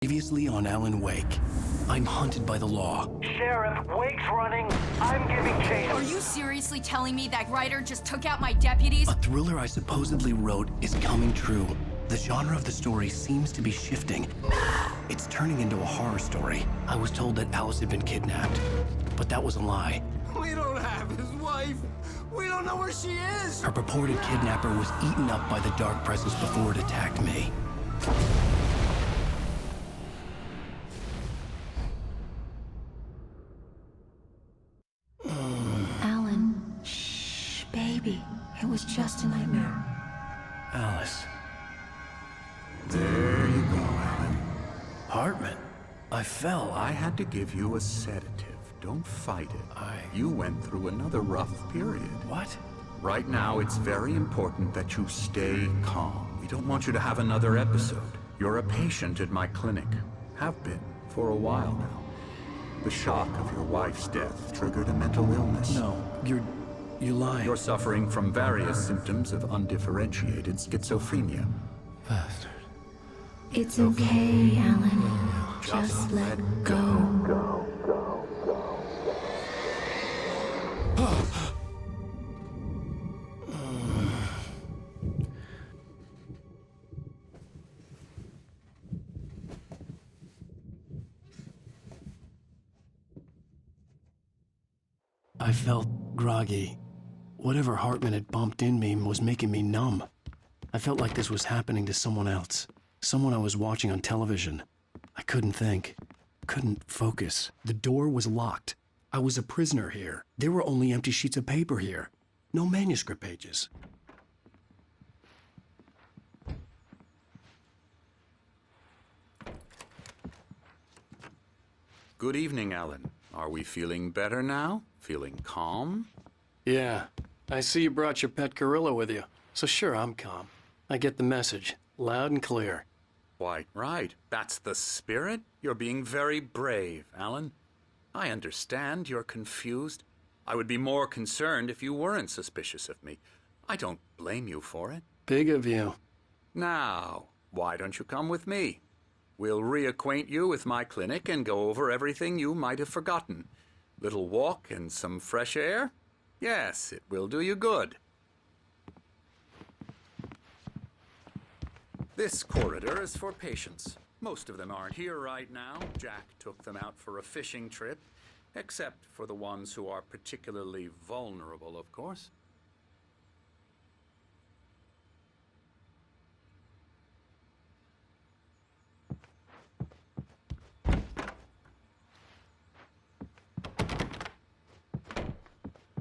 Previously on Alan Wake. I'm hunted by the law. Sheriff, Wake's running. I'm giving chase. Are you seriously telling me that Ryder just took out my deputies? A thriller I supposedly wrote is coming true. The genre of the story seems to be shifting. It's turning into a horror story. I was told that Alice had been kidnapped, but that was a lie. We don't have his wife. We don't know where she is. Her purported kidnapper was eaten up by the dark presence before it attacked me. Alan, shh, baby. It was just a nightmare. Alice. There you go, Alan. Hartman. I fell. I had to give you a sedative. Don't fight it. You went through another rough period. What? Right now, it's very important that you stay calm. We don't want you to have another episode. You're a patient at my clinic. Have been for a while now. The shock of your wife's death triggered a mental illness. No, you lie. You're suffering from various symptoms of undifferentiated schizophrenia. Bastard. It's okay, Alan. Just let go. I felt groggy. Whatever Hartman had bumped in me was making me numb. I felt like this was happening to someone else. Someone I was watching on television. I couldn't think. Couldn't focus. The door was locked. I was a prisoner here. There were only empty sheets of paper here. No manuscript pages. Good evening, Alan. Are we feeling better now? Feeling calm? Yeah. I see you brought your pet gorilla with you. So sure, I'm calm. I get the message. Loud and clear. Quite right. That's the spirit. You're being very brave, Alan. I understand you're confused. I would be more concerned if you weren't suspicious of me. I don't blame you for it. Big of you. Now, why don't you come with me? We'll reacquaint you with my clinic and go over everything you might have forgotten. Little walk and some fresh air? Yes, it will do you good. This corridor is for patients. Most of them aren't here right now. Jack took them out for a fishing trip, except for the ones who are particularly vulnerable, of course.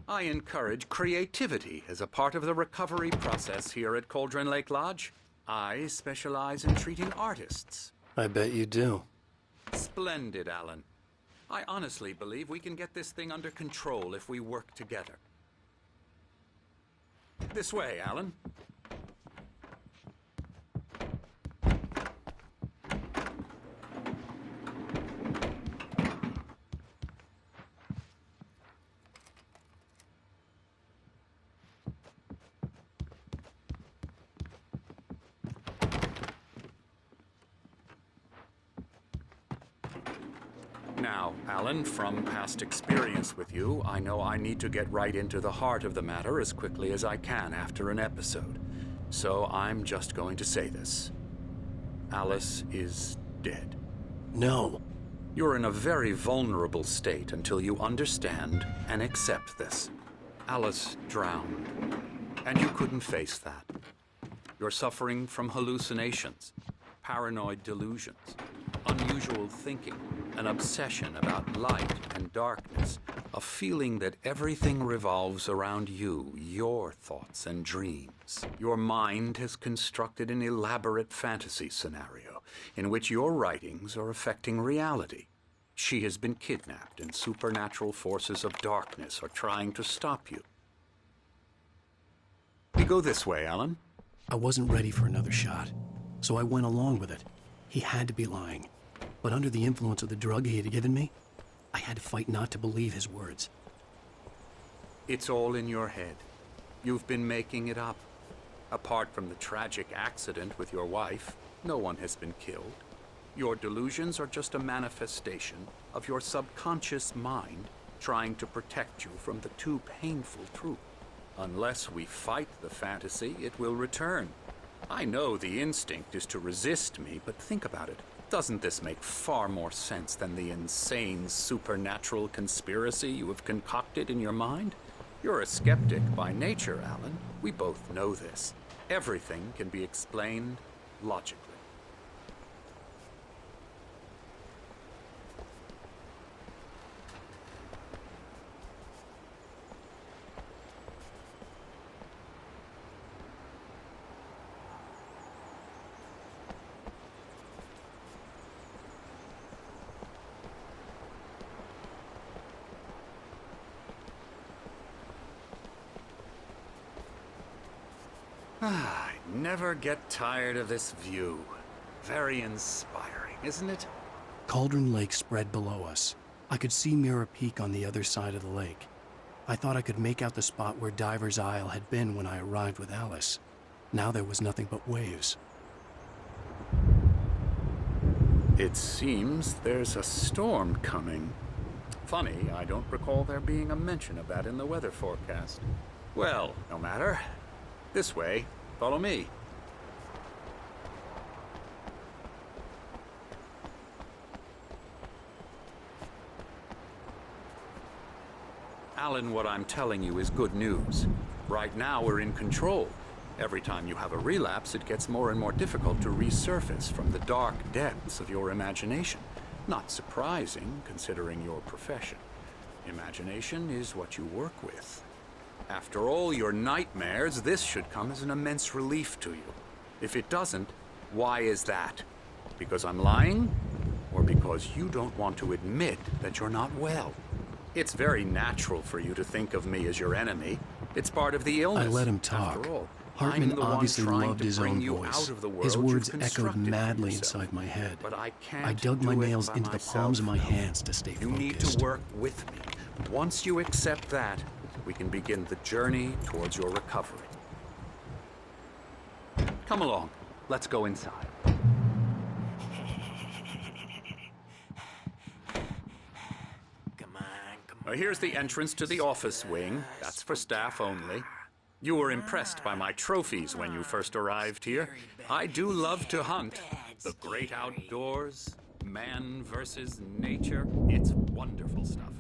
I encourage creativity as a part of the recovery process here at Cauldron Lake Lodge. I specialize in treating artists. I bet you do. Splendid, Alan. I honestly believe we can get this thing under control if we work together. This way, Alan. Now, Alan, from past experience with you, I know I need to get right into the heart of the matter as quickly as I can after an episode. So I'm just going to say this. Alice is dead. No. You're in a very vulnerable state until you understand and accept this. Alice drowned, and you couldn't face that. You're suffering from hallucinations, paranoid delusions, unusual thinking, an obsession about light and darkness, a feeling that everything revolves around you, your thoughts and dreams. Your mind has constructed an elaborate fantasy scenario in which your writings are affecting reality. She has been kidnapped and supernatural forces of darkness are trying to stop you. We go this way, Alan. I wasn't ready for another shot, so I went along with it. He had to be lying. But under the influence of the drug he had given me, I had to fight not to believe his words. It's all in your head. You've been making it up. Apart from the tragic accident with your wife, no one has been killed. Your delusions are just a manifestation of your subconscious mind trying to protect you from the too painful truth. Unless we fight the fantasy, it will return. I know the instinct is to resist me, but think about it. Doesn't this make far more sense than the insane supernatural conspiracy you have concocted in your mind? You're a skeptic by nature, Alan. We both know this. Everything can be explained logically. I never get tired of this view. Very inspiring, isn't it? Cauldron Lake spread below us. I could see Mirror Peak on the other side of the lake. I thought I could make out the spot where Diver's Isle had been when I arrived with Alice. Now there was nothing but waves. It seems there's a storm coming. Funny, I don't recall there being a mention of that in the weather forecast. Well, no matter. This way. Follow me. Alan, what I'm telling you is good news. Right now, we're in control. Every time you have a relapse, it gets more and more difficult to resurface from the dark depths of your imagination. Not surprising, considering your profession. Imagination is what you work with. After all your nightmares, this should come as an immense relief to you. If it doesn't, why is that? Because I'm lying? Or because you don't want to admit that you're not well? It's very natural for you to think of me as your enemy. It's part of the illness. I let him talk. After all, Hartman I'm the one obviously trying loved to his bring own you voice. out of the world His you've words echoed constructed for madly yourself. inside my head. But I can't I dug my do it nails by into the myself. palms of my hands to stay You focused. need to work with me. Once you accept that, we can begin the journey towards your recovery. Come along. Let's go inside. Here's the entrance to the office wing. That's for staff only. You were impressed by my trophies when you first arrived here. I do love to hunt. The great outdoors, man versus nature. It's wonderful stuff.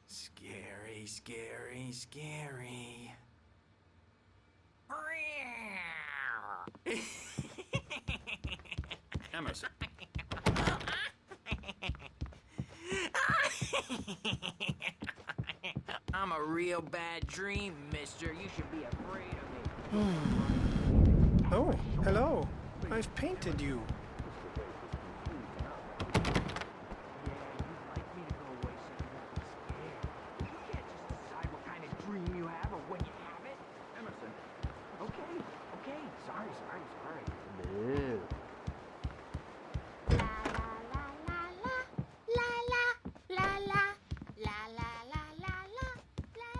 Scary, scary, scary. Emerson. I'm a real bad dream, mister. You should be afraid of me. Oh, hello. I've painted you.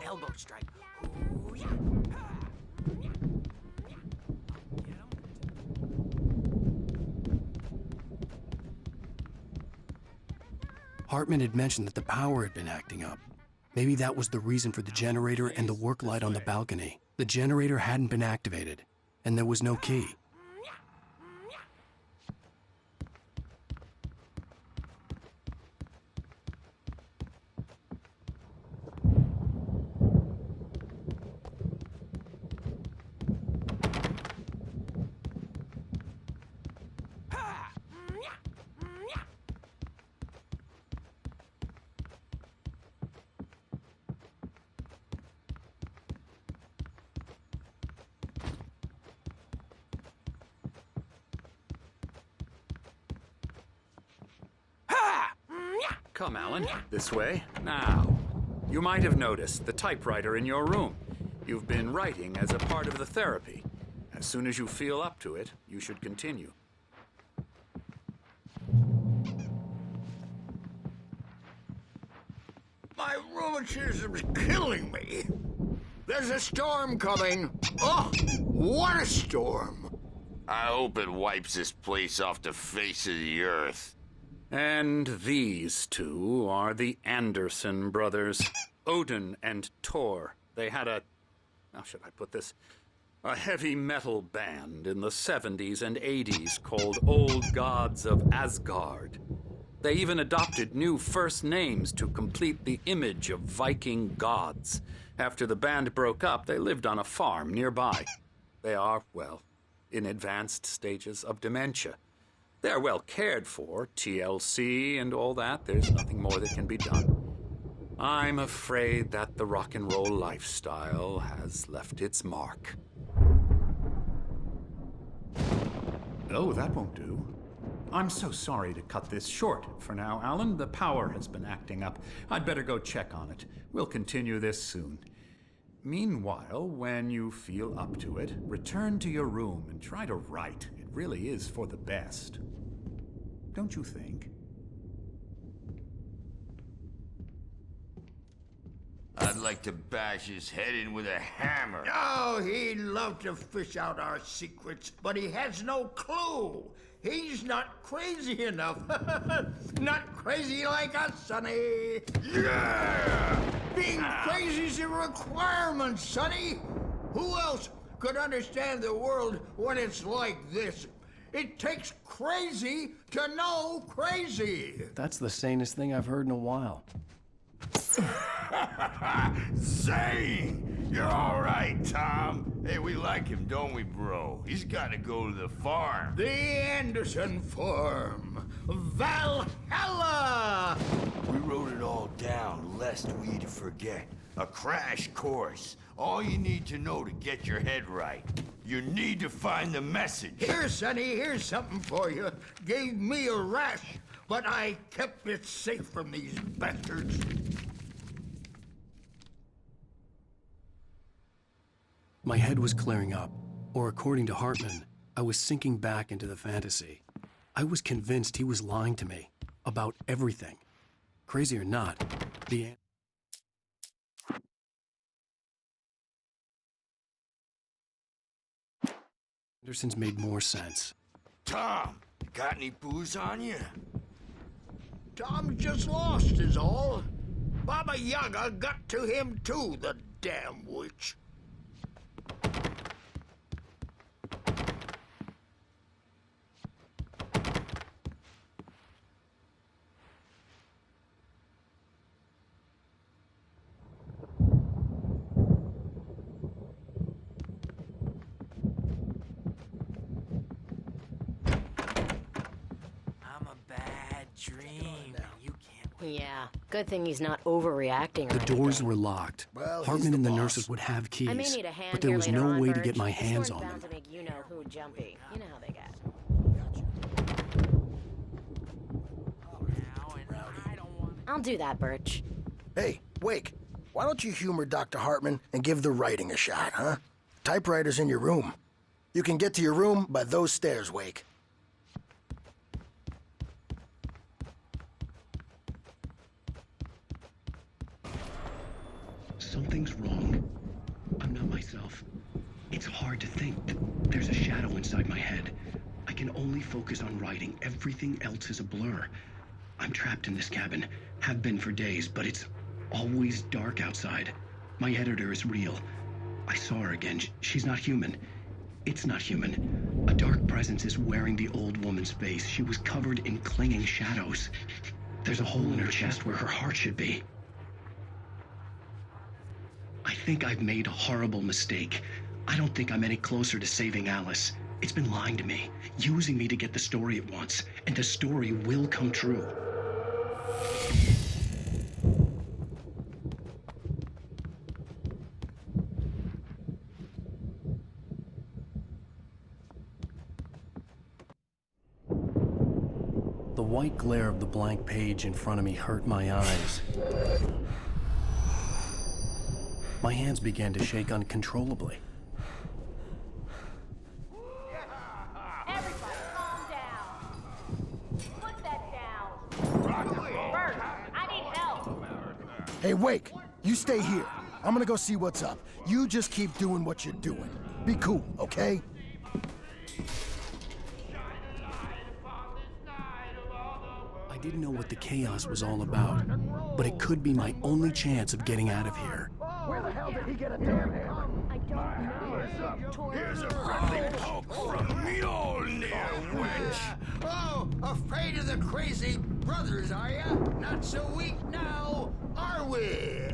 Elbow strike. Ooh, yeah. Hartman had mentioned that the power had been acting up. Maybe that was the reason for the generator and the work light on the balcony. The generator hadn't been activated, and there was no key. Come, Alan. This way. Now, you might have noticed the typewriter in your room. You've been writing as a part of the therapy. As soon as you feel up to it, you should continue. My rheumatism's killing me. There's a storm coming. Oh, what a storm. I hope it wipes this place off the face of the earth. And these two are the Anderson brothers, Odin and Thor. They had how should I put this? A heavy metal band in the 70s and 80s called Old Gods of Asgard. They even adopted new first names to complete the image of Viking gods. After the band broke up, they lived on a farm nearby. They are, well, in advanced stages of dementia. They're well cared for, TLC and all that. There's nothing more that can be done. I'm afraid that the rock and roll lifestyle has left its mark. Oh, that won't do. I'm so sorry to cut this short for now, Alan. The power has been acting up. I'd better go check on it. We'll continue this soon. Meanwhile, when you feel up to it, return to your room and try to write. It really is for the best. Don't you think? I'd like to bash his head in with a hammer. Oh, he'd love to fish out our secrets, but he has no clue. He's not crazy enough. Not crazy like us, Sonny. Yeah! Being crazy's a requirement, Sonny. Who else could understand the world when it's like this? It takes crazy to know crazy. That's the sanest thing I've heard in a while. Zane! You're all right, Tom. Hey, we like him, don't we, bro? He's got to go to the farm. The Anderson Farm. Valhalla! We wrote it all down, lest we forget. A crash course. All you need to know to get your head right. You need to find the message. Here, Sonny, here's something for you. Gave me a rash, but I kept it safe from these bastards. My head was clearing up, or according to Hartman, I was sinking back into the fantasy. I was convinced he was lying to me about everything. Crazy or not, the Andersons made more sense. Tom, got any booze on you? Tom just lost is all. Baba Yaga got to him too, the damn witch. Yeah, good thing he's not overreacting. The doors were locked. Well, Hartman and the nurses would have keys, I may need a hand but there here was later no on, way to Birch. get my This hands one's on bound them. to make you-know-who jumpy. You know how they get. I'll do that, Birch. Hey, Wake, why don't you humor Dr. Hartman and give the writing a shot, huh? Typewriter's in your room. You can get to your room by those stairs, Wake. Something's wrong. I'm not myself. It's hard to think. There's a shadow inside my head. I can only focus on writing. Everything else is a blur. I'm trapped in this cabin. Have been for days, but it's always dark outside. My editor is real. I saw her again. She's not human. It's not human. A dark presence is wearing the old woman's face. She was covered in clinging shadows. There's a hole in her chest where her heart should be. I think I've made a horrible mistake. I don't think I'm any closer to saving Alice. It's been lying to me, using me to get the story it wants, and the story will come true. The white glare of the blank page in front of me hurt my eyes. My hands began to shake uncontrollably. Everybody, calm down. Put that down. Bert, I need help. Hey, Wake, you stay here. I'm gonna go see what's up. You just keep doing what you're doing. Be cool, okay? I didn't know what the chaos was all about, but it could be my only chance of getting out of here. Where the hell did he get a damn hammer? I don't know. Here's a friendly poke from Mjolnir, wench. Oh, afraid of the crazy brothers, are ya? Not so weak now, are we?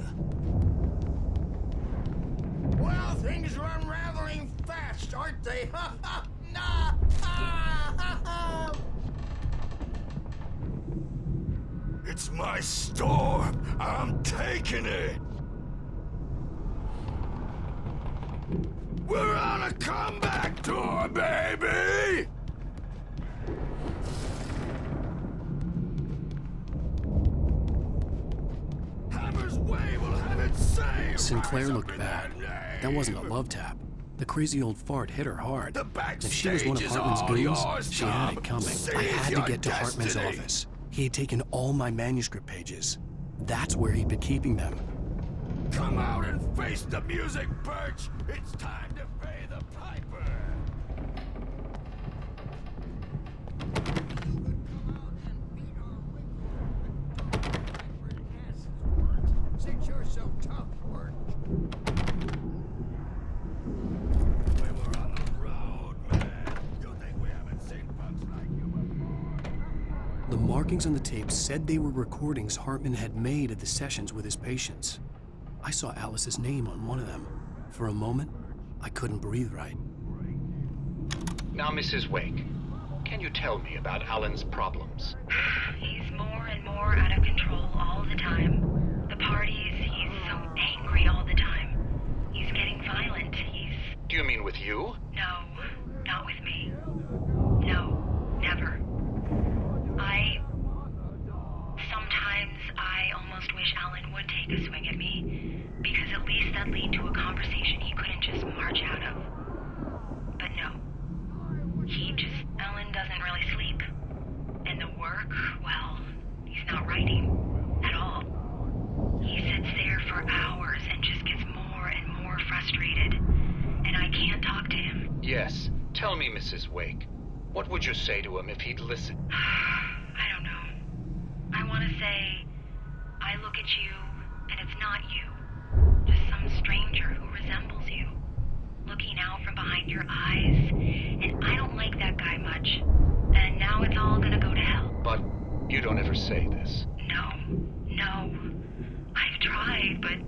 Well, things are unraveling fast, aren't they? Ha ha! Nah! Ha ha ha! It's my storm. I'm taking it. We're on a comeback tour, baby! Hammer's Way will have it saved! Sinclair looked bad. That wasn't a love tap. The crazy old fart hit her hard. If she was one of Hartman's goons, she had it coming. I had to get to Hartman's office. He had taken all my manuscript pages. That's where he'd been keeping them. Come out and face the music, Birch! It's time to pay the piper! Since you're so tough, Birch. We were on the road, man! You think we haven't seen punks like you before? The markings on the tape said they were recordings Hartman had made at the sessions with his patients. I saw Alice's name on one of them. For a moment, I couldn't breathe right. Now, Mrs. Wake, can you tell me about Alan's problems? He's more and more out of control all the time. The parties, he's so angry all the time. He's getting violent. Do you mean with you? No, not with me. No, never. Sometimes I almost wish Alan would take a swing at me, because at least that'd lead to a conversation he couldn't just march out of. But no. Alan doesn't really sleep. And the work, well, he's not writing at all. He sits there for hours and just gets more and more frustrated. And I can't talk to him. Yes. Tell me, Mrs. Wake. What would you say to him if he'd listen? I don't know. I want to say, I look at you, and it's not you. Just some stranger who resembles you. Looking out from behind your eyes. And I don't like that guy much. And now it's all gonna go to hell. But you don't ever say this. No. I've tried, but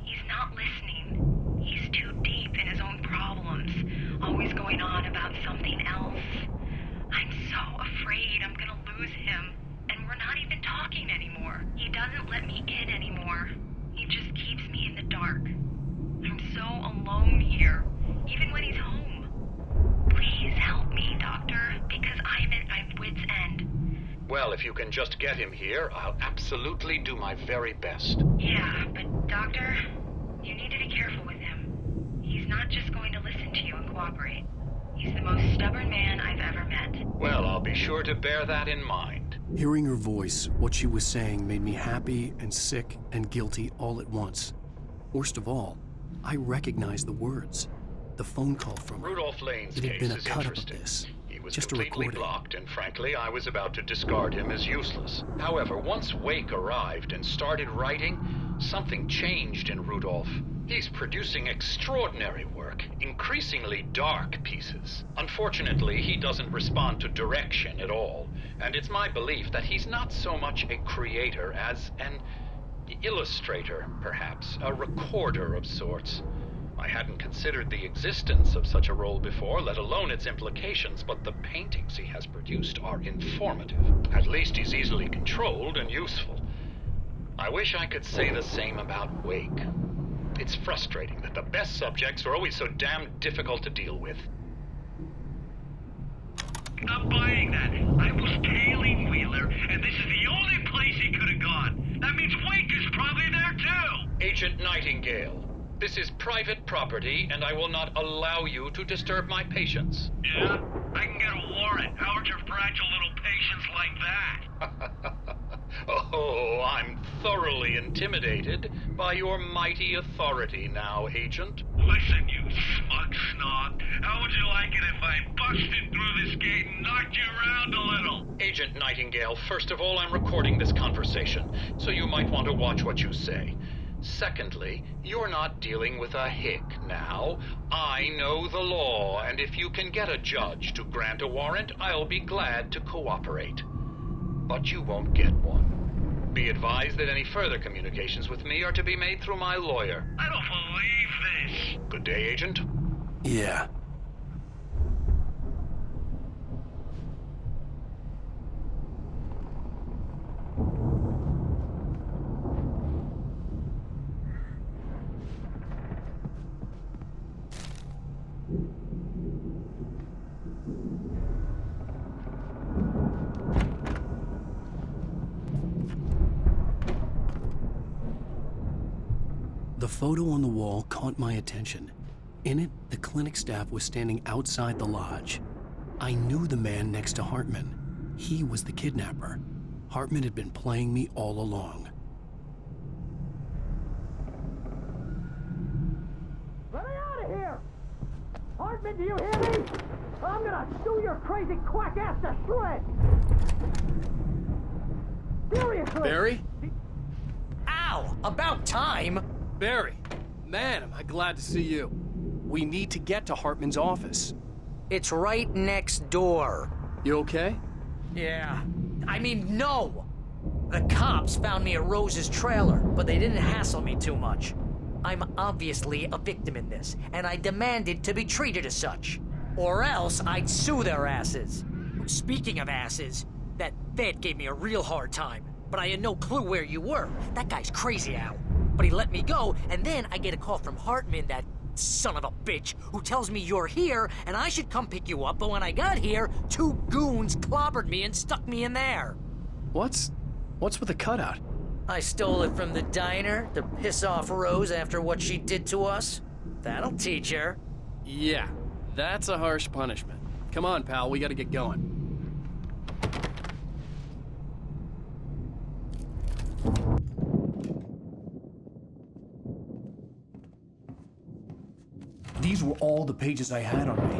he's not listening. He's too deep in his own problems. Always going on about something else. I'm so afraid I'm gonna lose him. And we're not even talking anymore. He doesn't let me in anymore. He just keeps me in the dark. I'm so alone here, even when he's home. Please help me, Doctor, because I'm at my wit's end. Well, if you can just get him here, I'll absolutely do my very best. Yeah, but Doctor, you need to be careful with him. He's not just going to listen to you and cooperate. He's the most stubborn man I've ever met. Well, I'll be sure to bear that in mind. Hearing her voice, what she was saying made me happy and sick and guilty all at once. Worst of all, I recognized the words. The phone call from her. Rudolph Lane's It had been a case is cut-up of interesting. this. He was Just a completely recording. blocked, and frankly, I was about to discard him as useless. However, once Wake arrived and started writing, something changed in Rudolph. He's producing extraordinary work, increasingly dark pieces. Unfortunately, he doesn't respond to direction at all, and it's my belief that he's not so much a creator as an illustrator, perhaps, a recorder of sorts. I hadn't considered the existence of such a role before, let alone its implications, but the paintings he has produced are informative. At least he's easily controlled and useful. I wish I could say the same about Wake. It's frustrating that the best subjects are always so damn difficult to deal with. Not buying that. I was tailing Wheeler, and this is the only place he could have gone. That means Wake is probably there too! Agent Nightingale, this is private property, and I will not allow you to disturb my patients. Yeah? I can get a warrant. How are your fragile little patients like that? Oh, I'm thoroughly intimidated by your mighty authority now, Agent. Listen, you smug snob. How would you like it if I busted through this gate and knocked you around a little? Agent Nightingale, first of all, I'm recording this conversation, so you might want to watch what you say. Secondly, you're not dealing with a hick now. I know the law, and if you can get a judge to grant a warrant, I'll be glad to cooperate. But you won't get one. Be advised that any further communications with me are to be made through my lawyer. I don't believe this. Good day, Agent. Yeah. The photo on the wall caught my attention. In it, the clinic staff was standing outside the lodge. I knew the man next to Hartman. He was the kidnapper. Hartman had been playing me all along. Let me out of here! Hartman, do you hear me? I'm gonna chew your crazy quack ass to shreds! Seriously! Barry? Ow! About time! Barry, man, am I glad to see you. We need to get to Hartman's office. It's right next door. You okay? Yeah. I mean, no! The cops found me at Rose's trailer, but they didn't hassle me too much. I'm obviously a victim in this, and I demanded to be treated as such. Or else I'd sue their asses. Speaking of asses, that vet gave me a real hard time, but I had no clue where you were. That guy's crazy, Al. But he let me go, and then I get a call from Hartman, that son of a bitch, who tells me you're here and I should come pick you up, but when I got here, 2 goons clobbered me and stuck me in there. What's with the cutout? I stole it from the diner to piss off Rose after what she did to us. That'll teach her. Yeah, that's a harsh punishment. Come on, pal, we gotta get going. These were all the pages I had on me.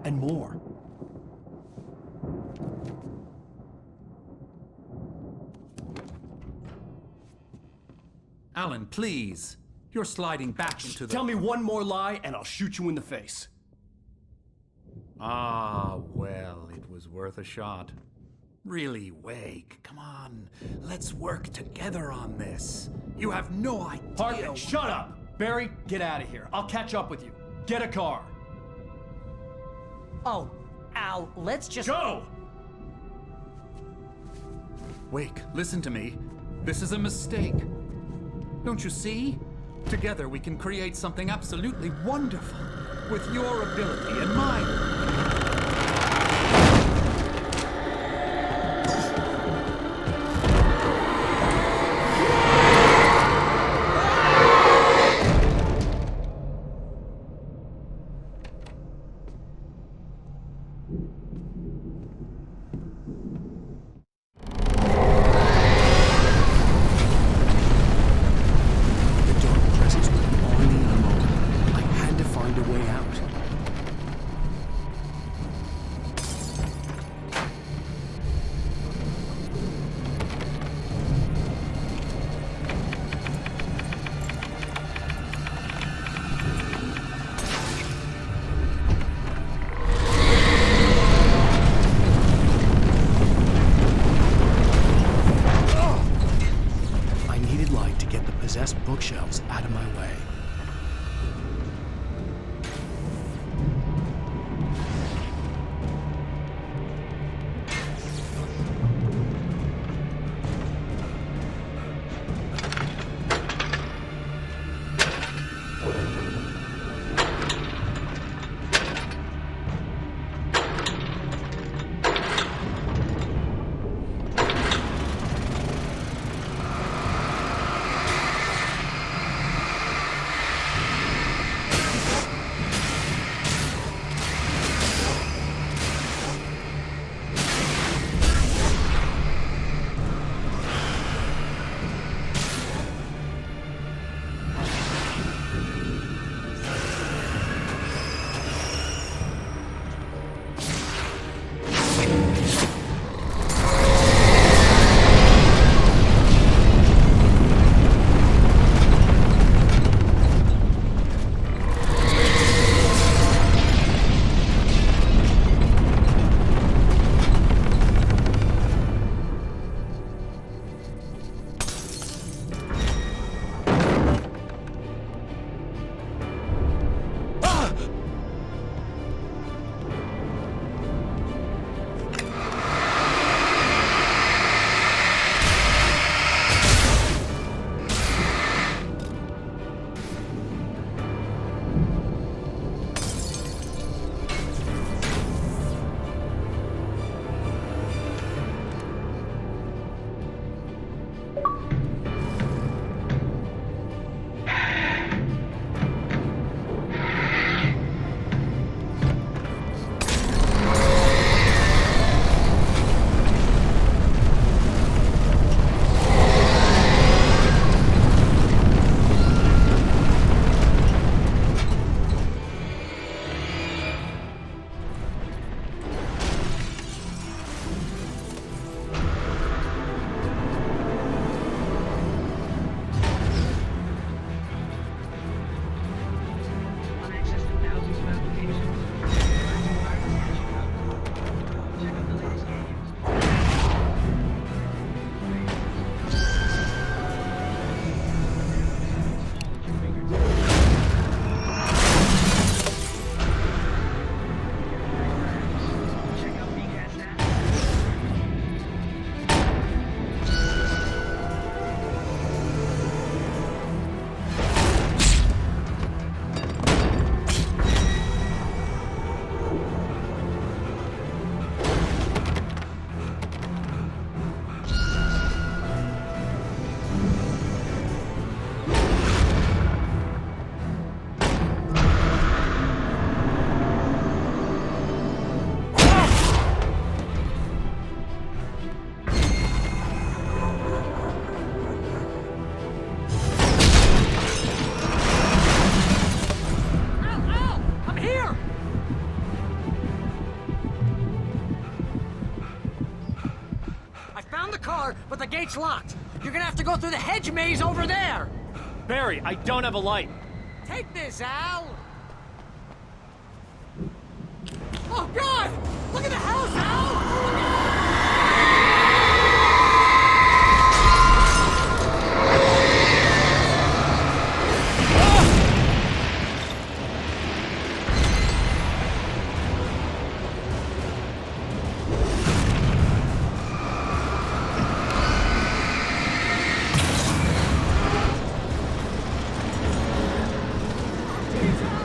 And more. Alan, please. You're sliding back into the... Tell me one more lie and I'll shoot you in the face. Ah, well, it was worth a shot. Really, Wake, come on. Let's work together on this. You have no idea... Hartman, shut up! Barry, get out of here. I'll catch up with you. Get a car. Oh, Al, let's just... Go! Wake, listen to me. This is a mistake. Don't you see? Together we can create something absolutely wonderful. With your ability and mine. cellar, but the gate's locked. You're gonna have to go through the hedge maze over there. Barry, I don't have a light. Take this, Al. Oh, God! Look at the house, Al! Jesus!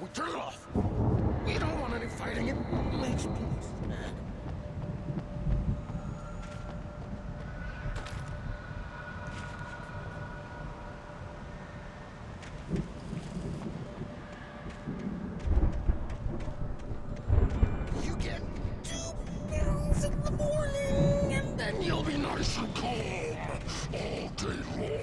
We turn it off. We don't want any fighting. It makes me mad. You get 2 pills in the morning, and then you'll be nice and calm all day long.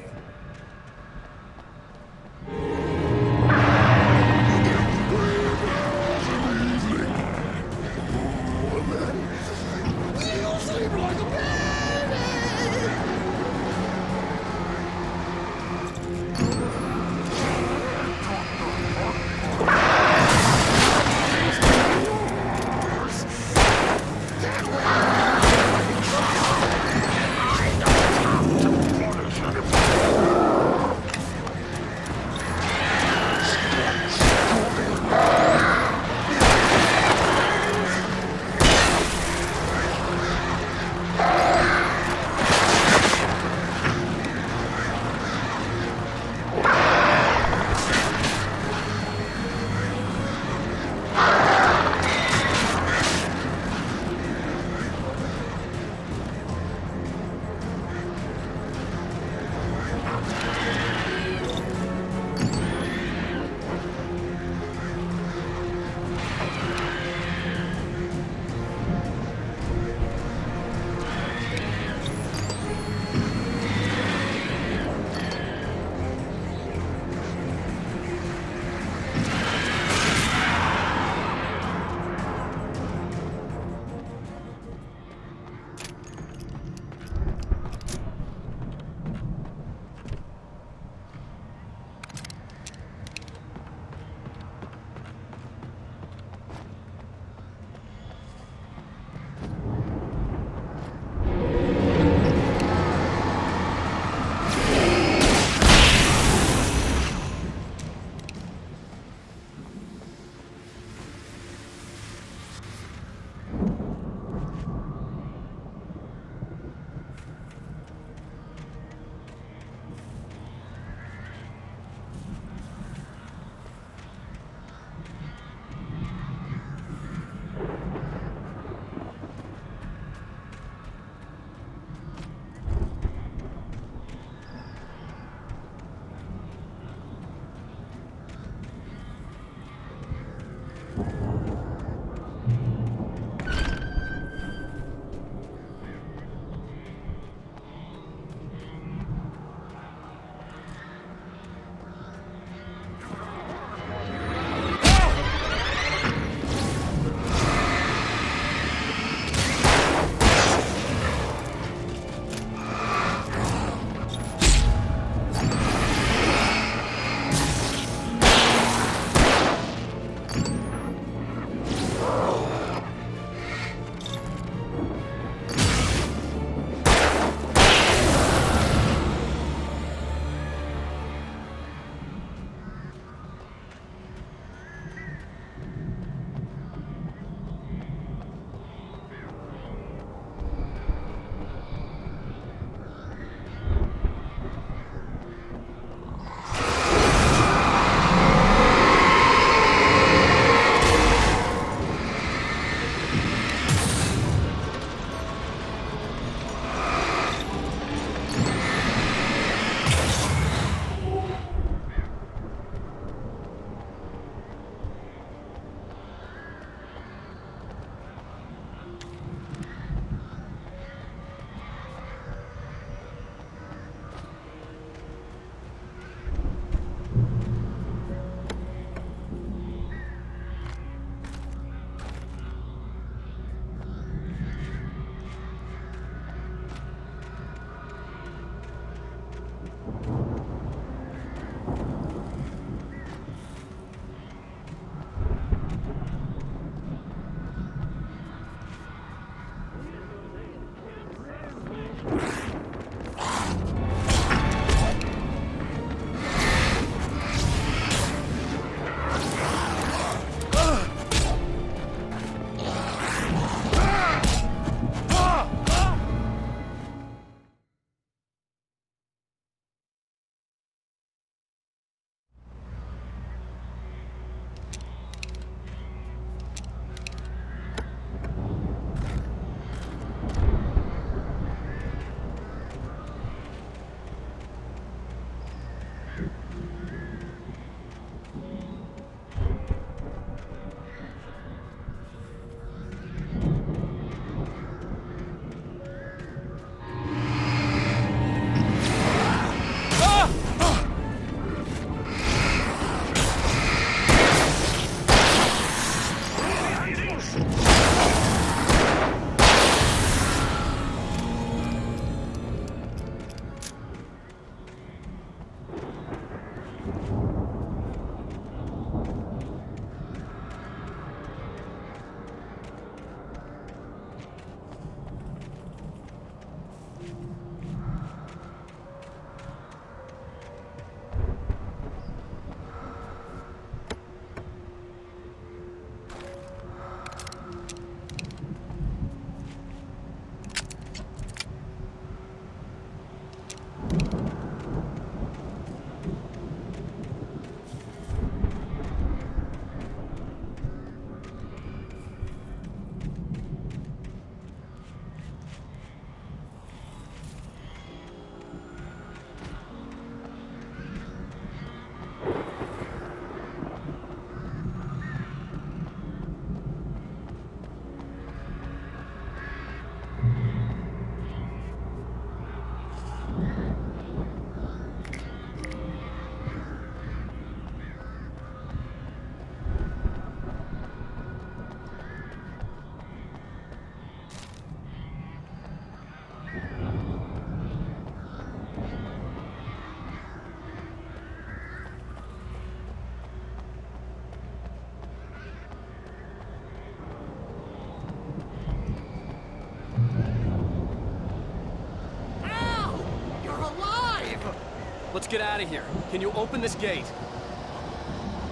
let's get out of here. Can you open this gate?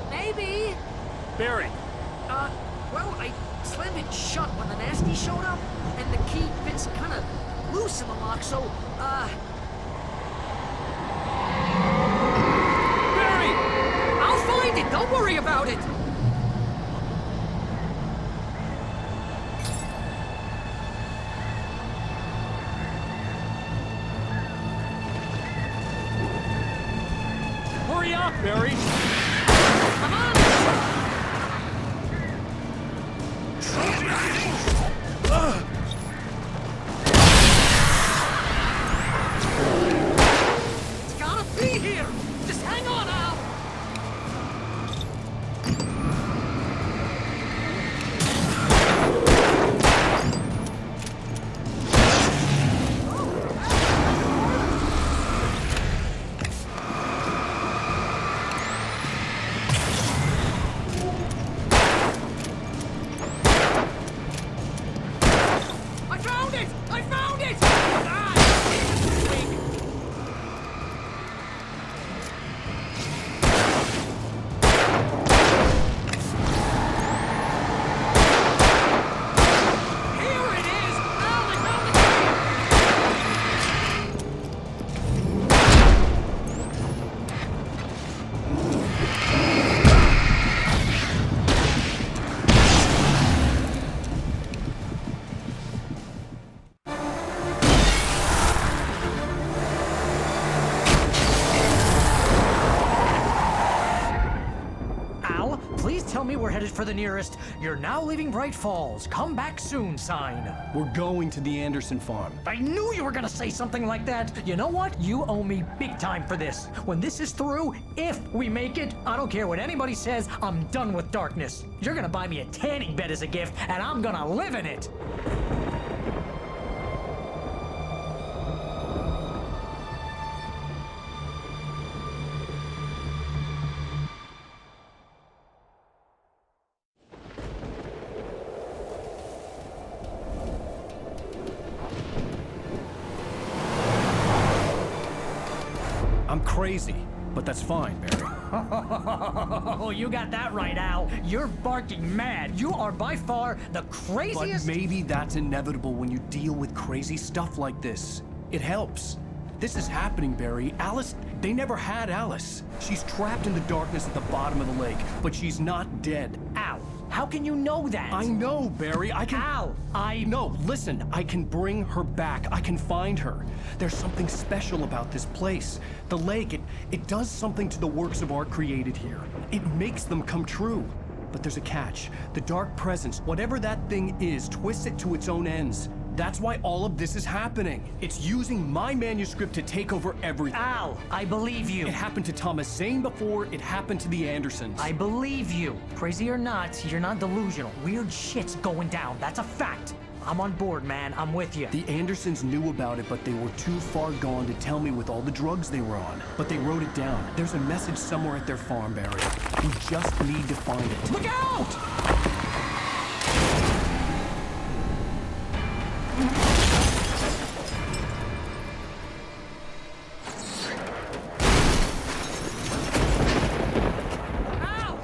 Maybe. Barry! Well, I slammed it shut when the nasty showed up, and the key fits kind of loose in the lock, so, Barry! I'll find it! Don't worry about it! Hurry up, Barry! Come on! It's gotta be here! Just hang on, Al! I found it! I found it! Ah, Jesus, Wake. Here it is! Al, I found the key! Al, please tell me we're headed for the nearest "You're now leaving Bright Falls. Come back soon" sign. We're going to the Anderson farm. I knew you were gonna say something like that. You know what? You owe me big time for this. When this is through, if we make it, I don't care what anybody says, I'm done with darkness. You're gonna buy me a tanning bed as a gift, and I'm gonna live in it. I'm crazy, but that's fine, Barry. Oh, you got that right, Al. You're barking mad. You are by far the But craziest. maybe that's inevitable when you deal with crazy stuff like this. It helps. This is happening, Barry. Alice, they never had Alice. She's trapped in the darkness at the bottom of the lake, but she's not dead. Al, how can you know that? I know, Barry. I can... Al, No, listen. I can bring her back. I can find her. There's something special about this place. The lake, it does something to the works of art created here. It makes them come true. But there's a catch. The dark presence, whatever that thing is, twists it to its own ends. That's why all of this is happening. It's using my manuscript to take over everything. Al, I believe you. It happened to Thomas Zane before, it happened to the Andersons. I believe you. Crazy or not, you're not delusional. Weird shit's going down. That's a fact. I'm on board, man. I'm with you. The Andersons knew about it, but they were too far gone to tell me with all the drugs they were on. But they wrote it down. There's a message somewhere at their farm, Barry. We just need to find it. Look out! Al!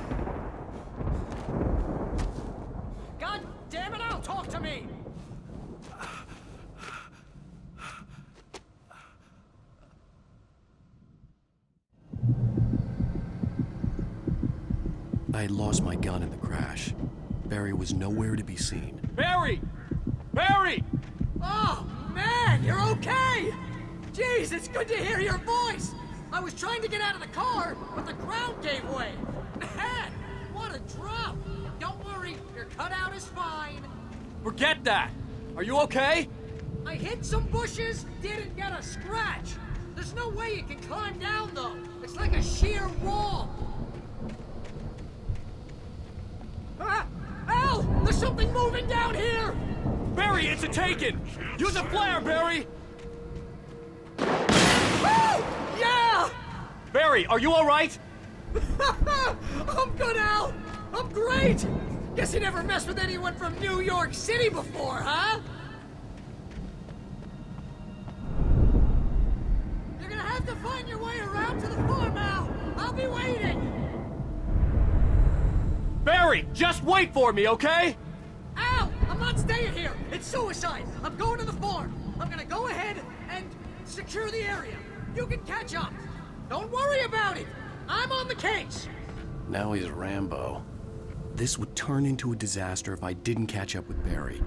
God damn it, Al, talk to me! I had lost my gun in the crash. Barry was nowhere to be seen. Barry! Barry! Oh, man, you're okay! Jeez, it's good to hear your voice! I was trying to get out of the car, but the ground gave way. Man, what a drop! Don't worry, your cutout is fine. Forget that! Are you okay? I hit some bushes, didn't get a scratch. There's no way you can climb down, though. It's like a sheer wall. Ah! Al! There's something moving down here! Barry, it's a Taken! Use a flare, Barry! Woo! Yeah! Barry, are you alright? I'm good, Al! I'm great! Guess you never messed with anyone from New York City before, huh? You're gonna have have to find your way around to the farm, Al. I'll be waiting. Barry, just wait for me, okay? Al, I'm not staying here. It's suicide. I'm going to the farm. I'm gonna go ahead and secure the area. You can catch up. Don't worry about it. I'm on the case. Now he's Rambo. This would turn into a disaster if I didn't catch up with Barry.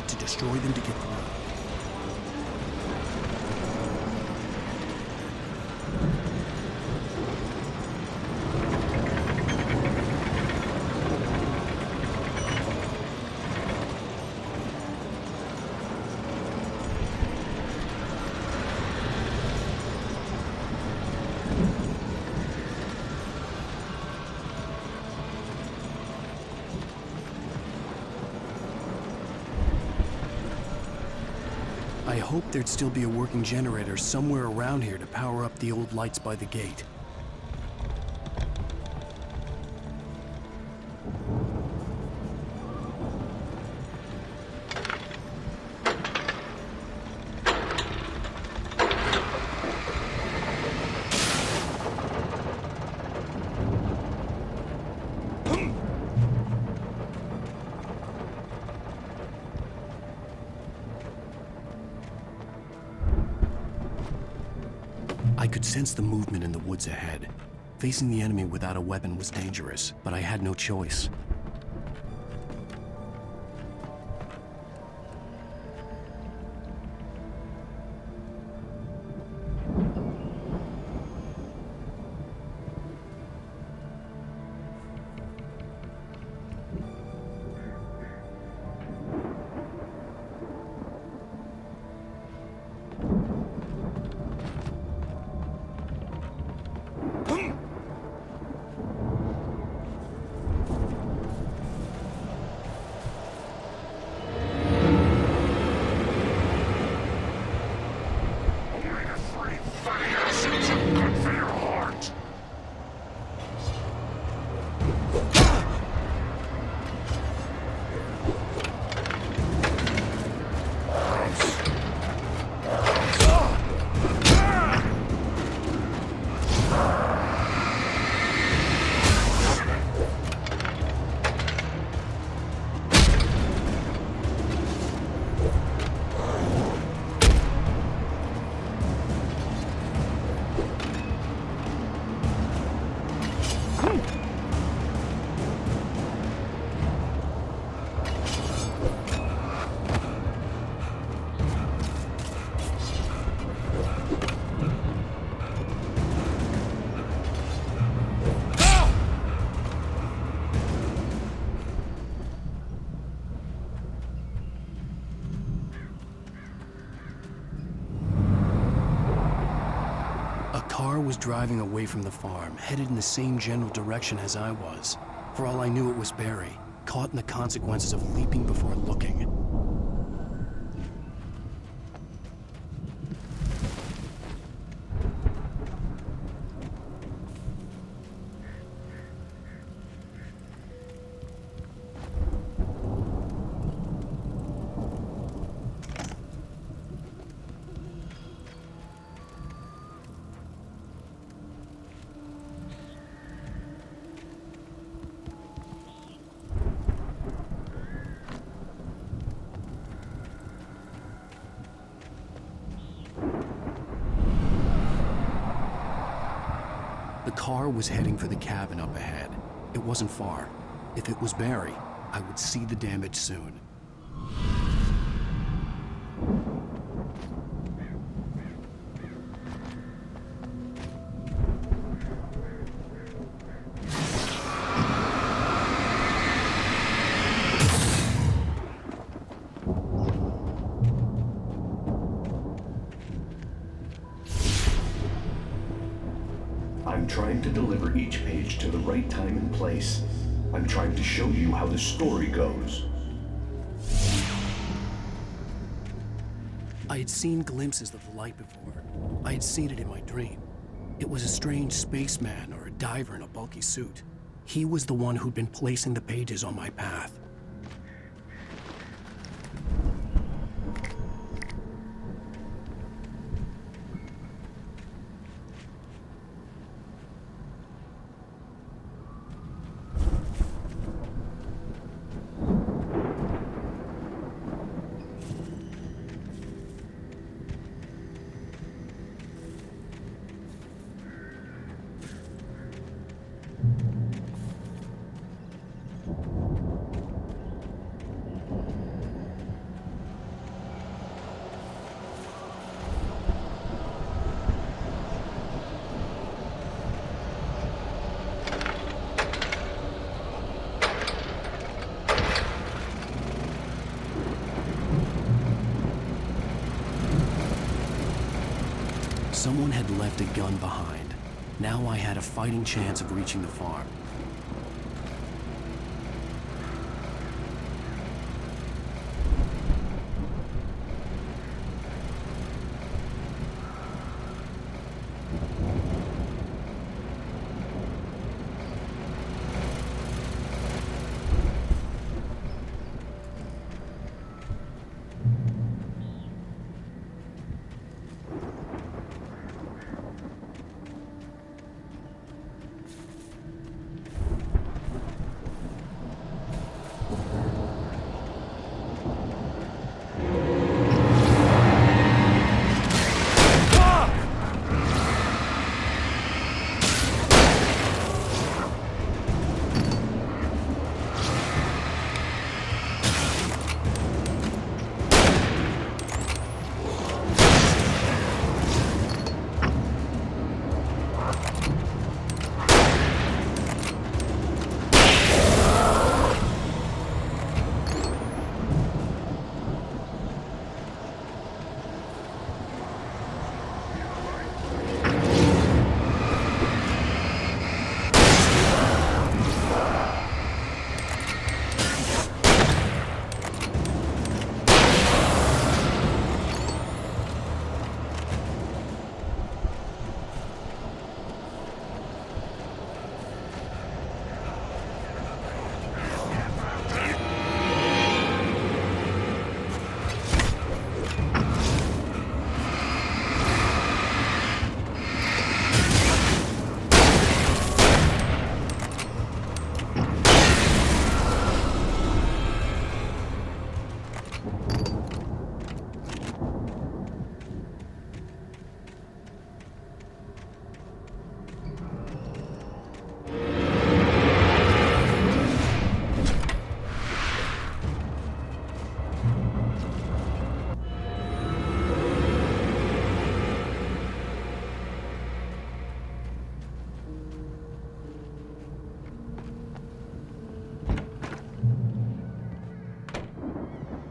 To destroy them to get through. I hoped there'd still be a working generator somewhere around here to power up the old lights by the gate. I could sense the movement in the woods ahead. Facing the enemy without a weapon was dangerous, but I had no choice. Was driving away from the farm, headed in the same general direction as I was. For all I knew, it was Barry, caught in the consequences of leaping before looking. car was heading for the cabin up ahead. It wasn't far. If it was Barry, I would see the damage soon. I'm trying to deliver each page to the right time and place. I'm trying to show you how the story goes. I had seen glimpses of the light before. I had seen it in my dream. It was a strange spaceman or a diver in a bulky suit. He was the one who'd been placing the pages on my path. Someone had left a gun behind. Now I had a fighting chance of reaching the farm.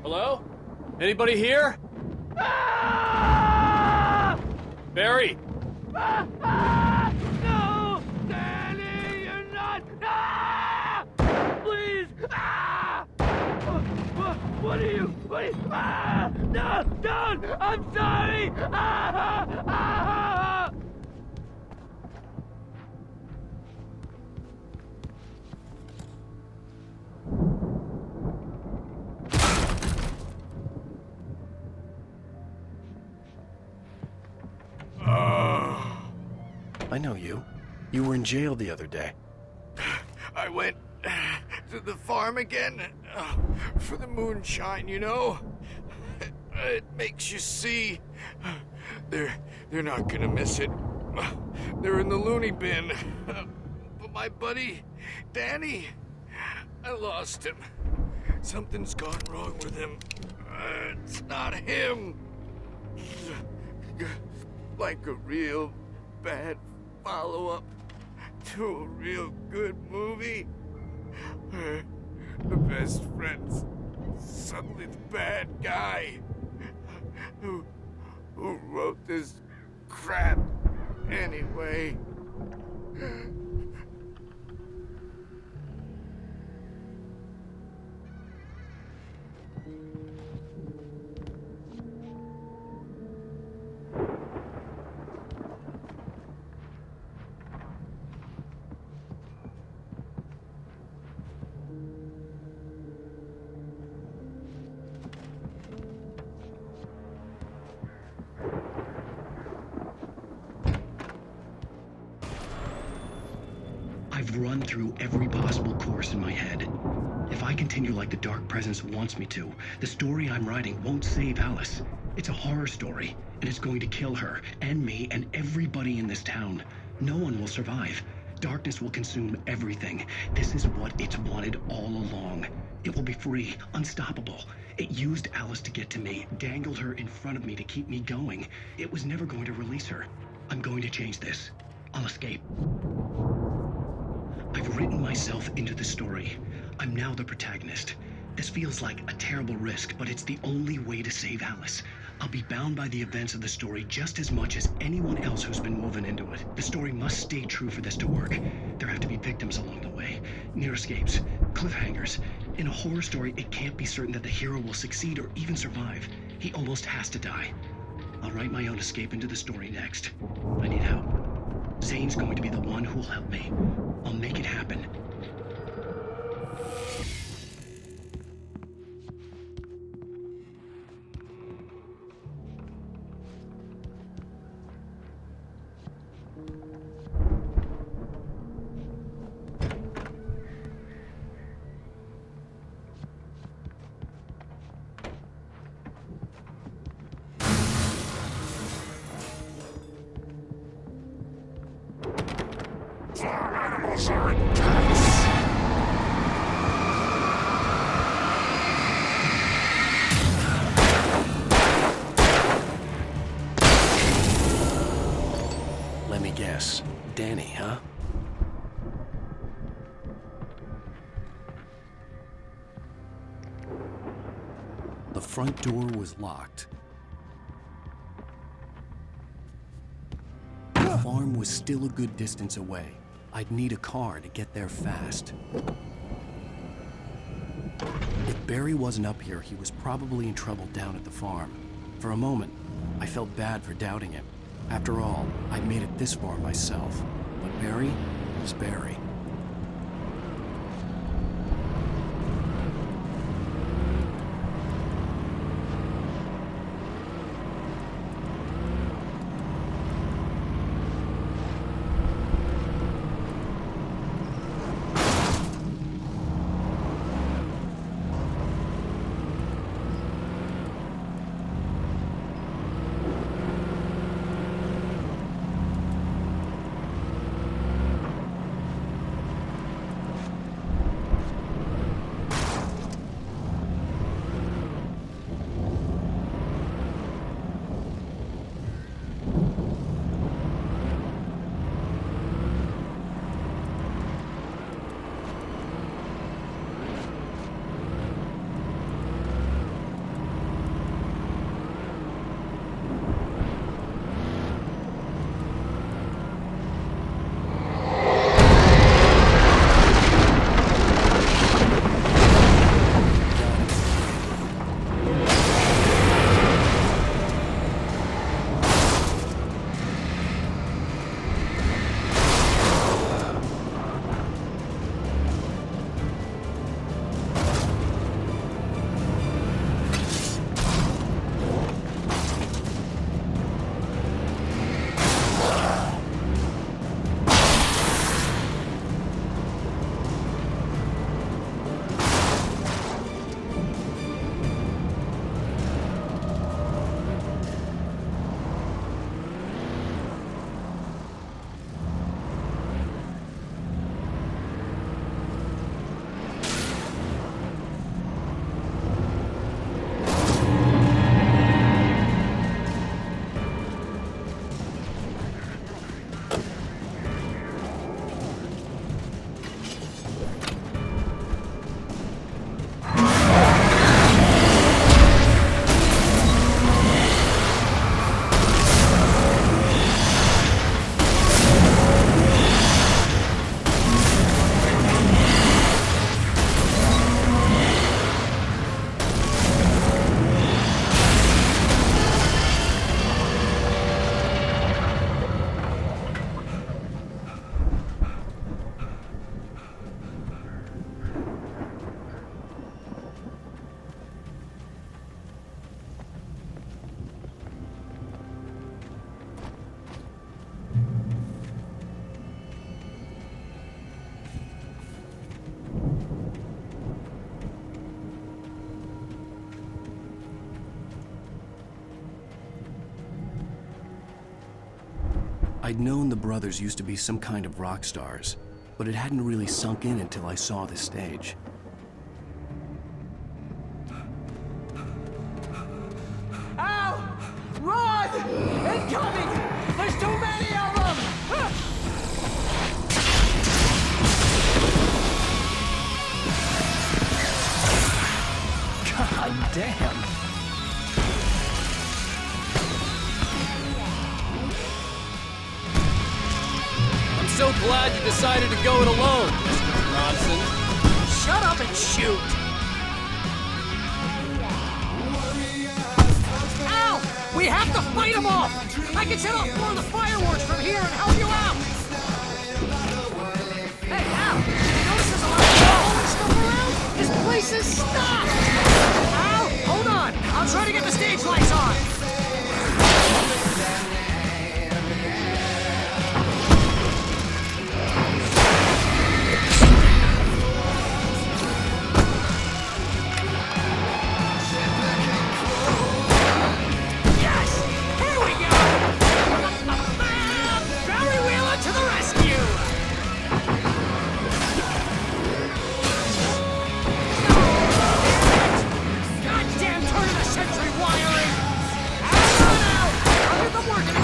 Hello? Anybody here? Ah! Barry! No! Danny, you're not! Ah! Please! Ah! What are you? Ah! No! Don't! I'm sorry! Ah! Ah! I know you. You were in jail the other day. I went to the farm again for the moonshine, you know? It makes you see. They're not gonna miss it. They're in the loony bin. But my buddy, Danny, I lost him. Something's gone wrong with him. It's not him. Like a real bad follow-up to a real good movie. The best friend's suddenly the bad guy. Who wrote this crap anyway? I've run through every possible course in my head. If I continue like the Dark Presence wants me to, the story I'm writing won't save Alice. It's a horror story, and it's going to kill her, and me, and everybody in this town. No one will survive. Darkness will consume everything. This is what it's wanted all along. It will be free, unstoppable. It used Alice to get to me, dangled her in front of me to keep me going. It was never going to release her. I'm going to change this. I'll escape. I've written myself into the story. I'm now the protagonist. This feels like a terrible risk, but it's the only way to save Alice. I'll be bound by the events of the story just as much as anyone else who's been woven into it. The story must stay true for this to work. There have to be victims along the way, near escapes, cliffhangers. In a horror story, it can't be certain that the hero will succeed or even survive. He almost has to die. I'll write my own escape into the story next. I need help. Zane's going to be the one who'll help me. I'll make it happen. Let me guess. Danny, huh? The front door was locked. The farm was still a good distance away. I'd need a car to get there fast. If Barry wasn't up here, he was probably in trouble down at the farm. For a moment, I felt bad for doubting him. After all, I'd made it this far myself. But Barry was Barry. I'd known the brothers used to be some kind of rock stars, but it hadn't really sunk in until I saw the stage. Al! Run! Incoming! There's too many of them! God damn! I'm so glad you decided to go it alone, Mr. Bronson. Shut up and shoot! Al! We have to fight them off! I can set off more of the fireworks from here and help you out! Hey, Al! You notice there's a lot of falling stuff around? This place is stopped! Al, hold on! I'll try to get the stage lights on! Working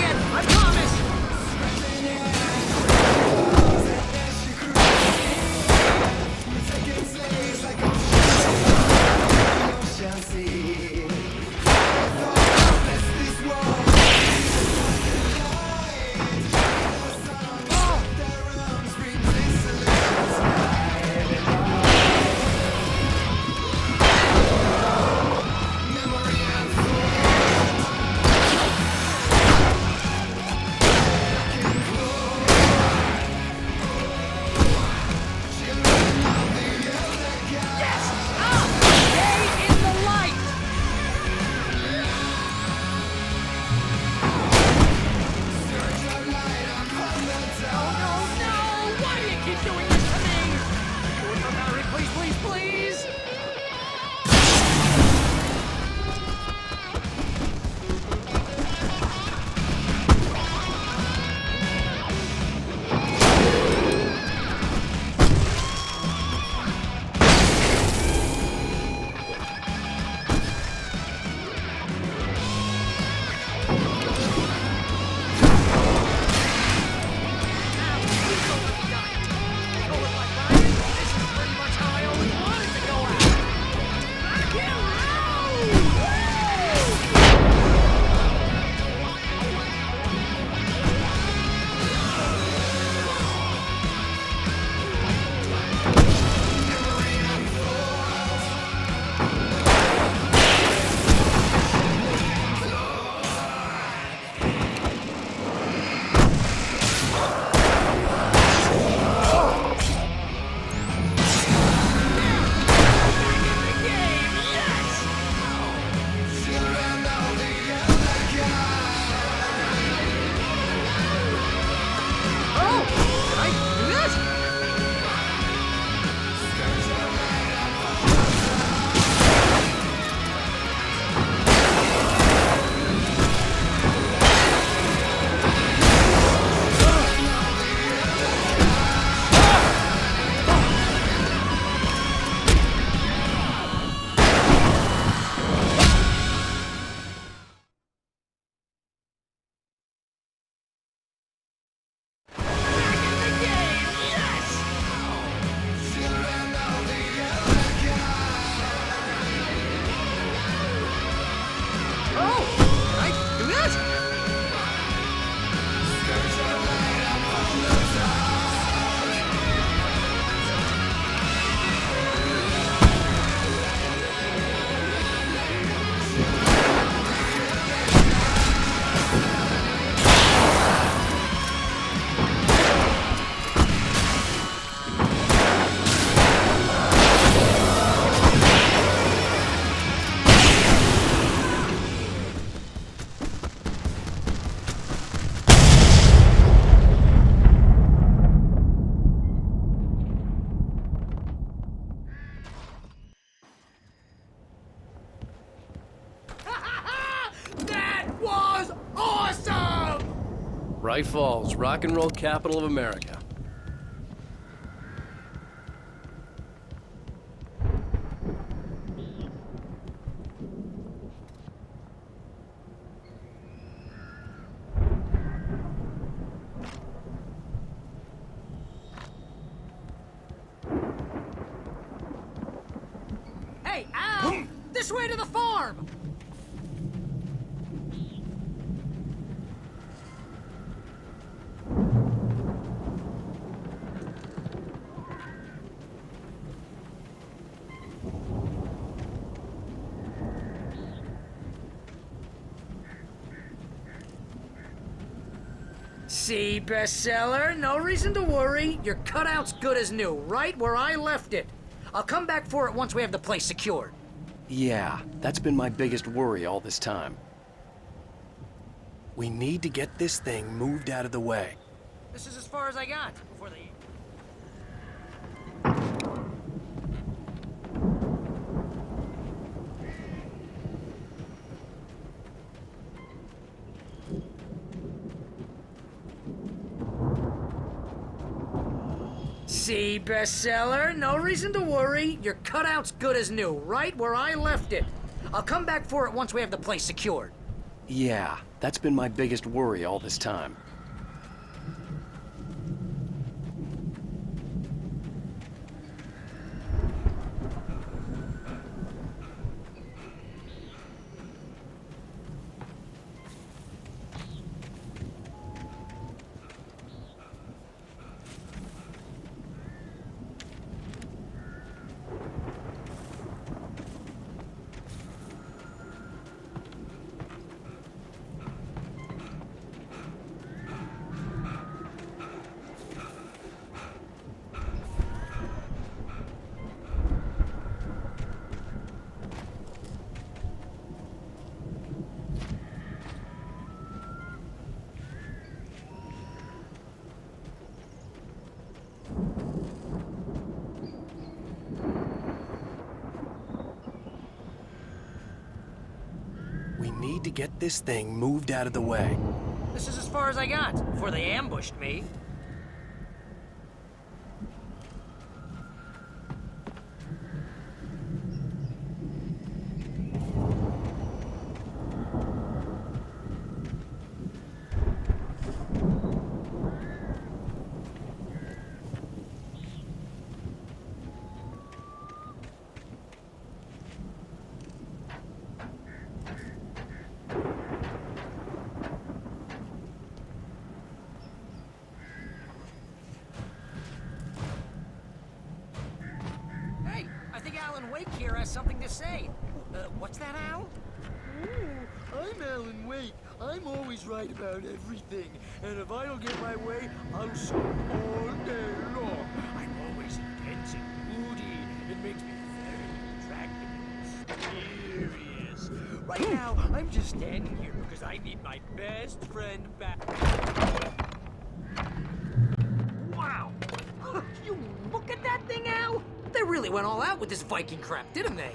Bright Falls, rock and roll capital of America. Hey, Al! This way to the farm! See, bestseller? No reason to worry. Your cutout's good as new, right where I left it. I'll come back for it once we have the place secured. Yeah, that's been my biggest worry all this time. We need to get this thing moved out of the way. This is as far as I got before they... See, bestseller? No reason to worry. Your cutout's good as new, right where I left it. I'll come back for it once we have the place secured. Yeah, that's been my biggest worry all this time. We need to get this thing moved out of the way. This is as far as I got before they ambushed me. Wake here has something to say. What's that, Al? I'm Alan Wake. I'm always right about everything. And if I don't get my way, I'll shoot all day long. I'm always intense and moody. It makes me very attractive and mysterious. Right now, I'm just standing here because I need my best friend back. Wow! You look at that thing, Al! They really went all out with this Viking crap, didn't they?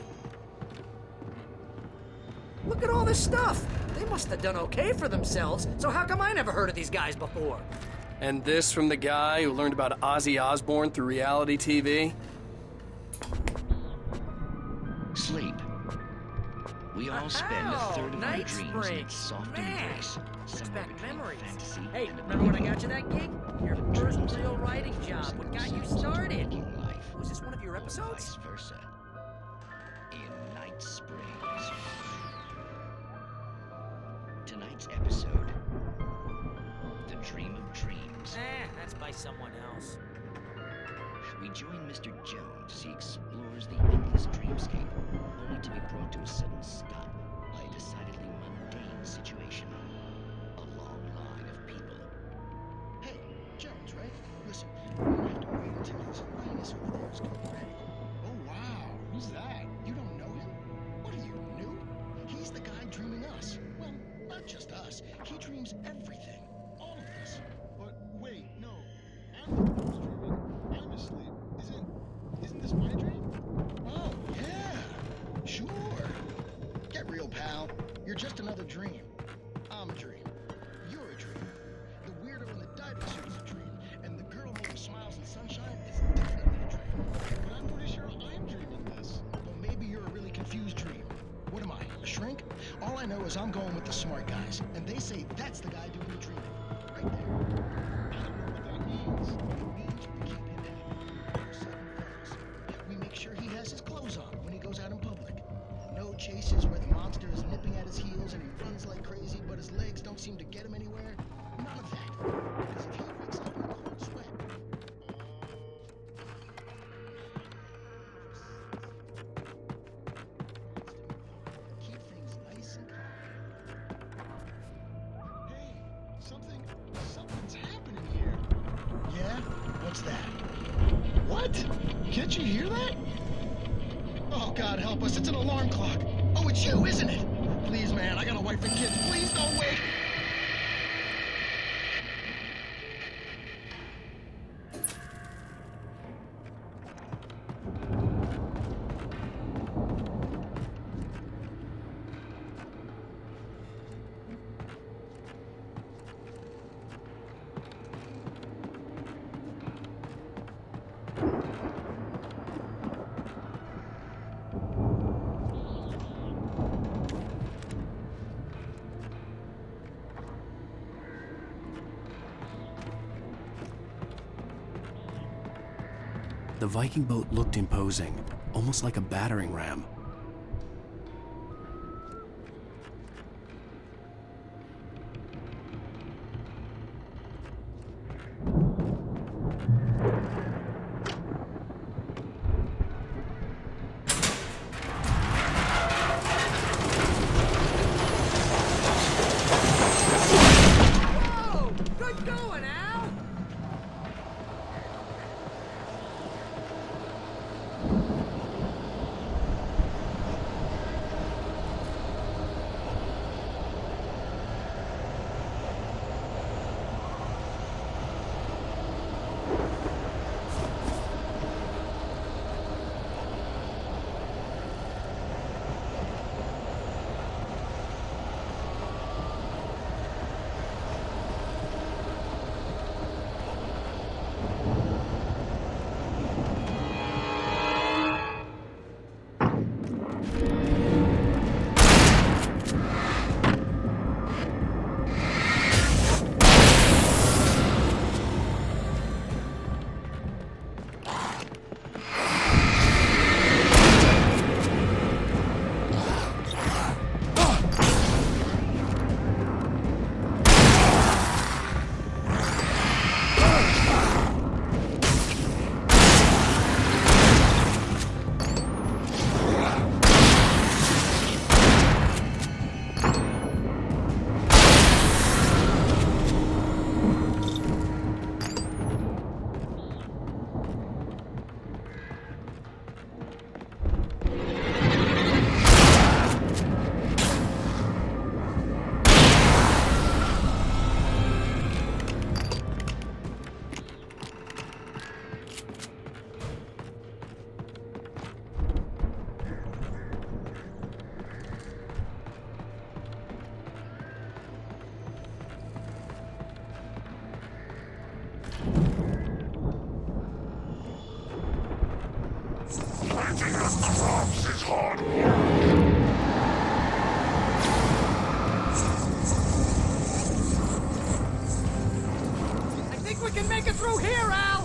Look at all this stuff! They must have done okay for themselves, so how come I never heard of these guys before? And this from the guy who learned about Ozzy Osbourne through reality TV? Sleep. We all spend a third of our Night dreams in Springs. its soft Man, embrace. brings back memories. Fantasy Hey, and remember when I got you that gig? Your first real writing job. What got you started? life. Was this one of your episodes? Vice versa. In Night Springs. Tonight's episode, The Dream of Dreams. That's by someone else. We join Mr. Jones as he explores the endless dreamscape, only to be brought to a sudden stop by a decidedly mundane situation. A long line of people. Hey, Jones, right? Listen, we're gonna have to wait until his highness over there is ready. Oh, wow. Who's that? You don't know him? What are you, new? He's the guy dreaming us. Well, not just us. He dreams everything. All of us. But wait, no. I'm the one who's dreaming. I'm asleep. Isn't this my dream? Oh, yeah. Sure. Get real, pal. You're just another dream. I'm a dream. You're a dream. The weird shrink? All I know is I'm going with the smart guys, and they say that's the guy doing the dreaming. Right there. I don't know what that means. It means we keep him happy. No sudden fellas. We make sure he has his clothes on when he goes out in public. No chases where the monster is nipping at his heels and he runs like crazy, but his legs don't seem to get him anywhere. None of that. Because if he wakes up in a cold sweat, keep things nice and calm. Hey, something's happening here. Yeah? What's that? What? Can't you hear that? Oh, God help us, it's an alarm clock. Oh, it's you, isn't it? Please, man, I got a wife and kids. Please don't wait. The Viking boat looked imposing, almost like a battering ram. Whoa! Good going, Al! I think we can make it through here, Al!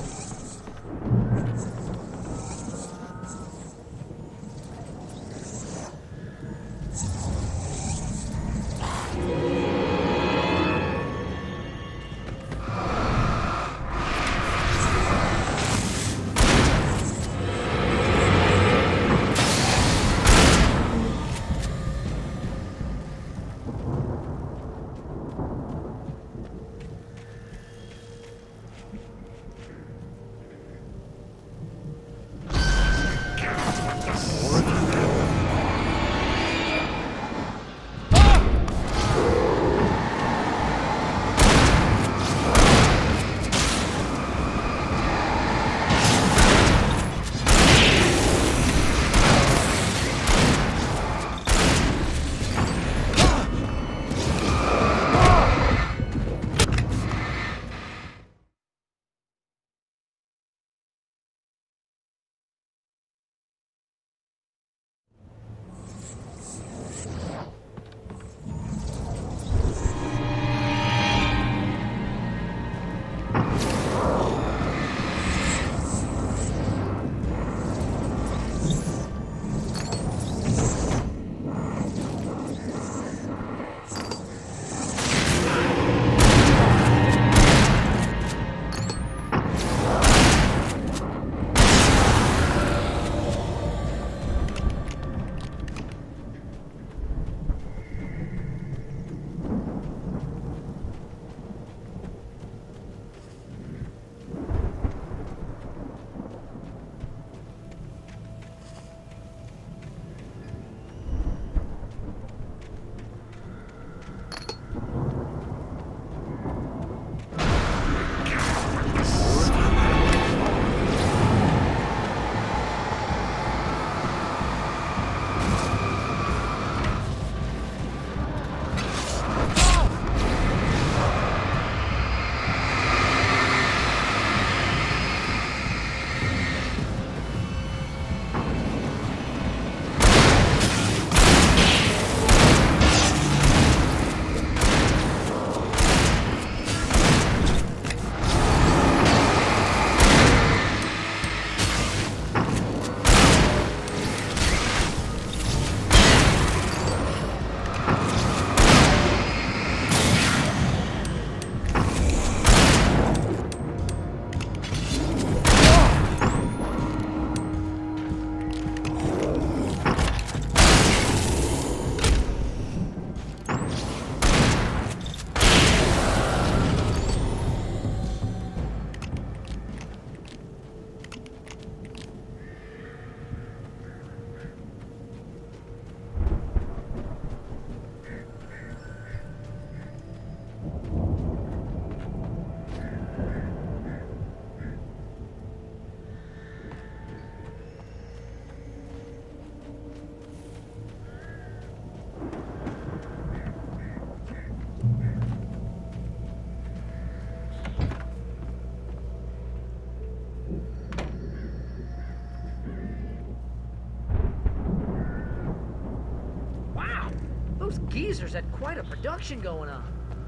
Those geezers had quite a production going on.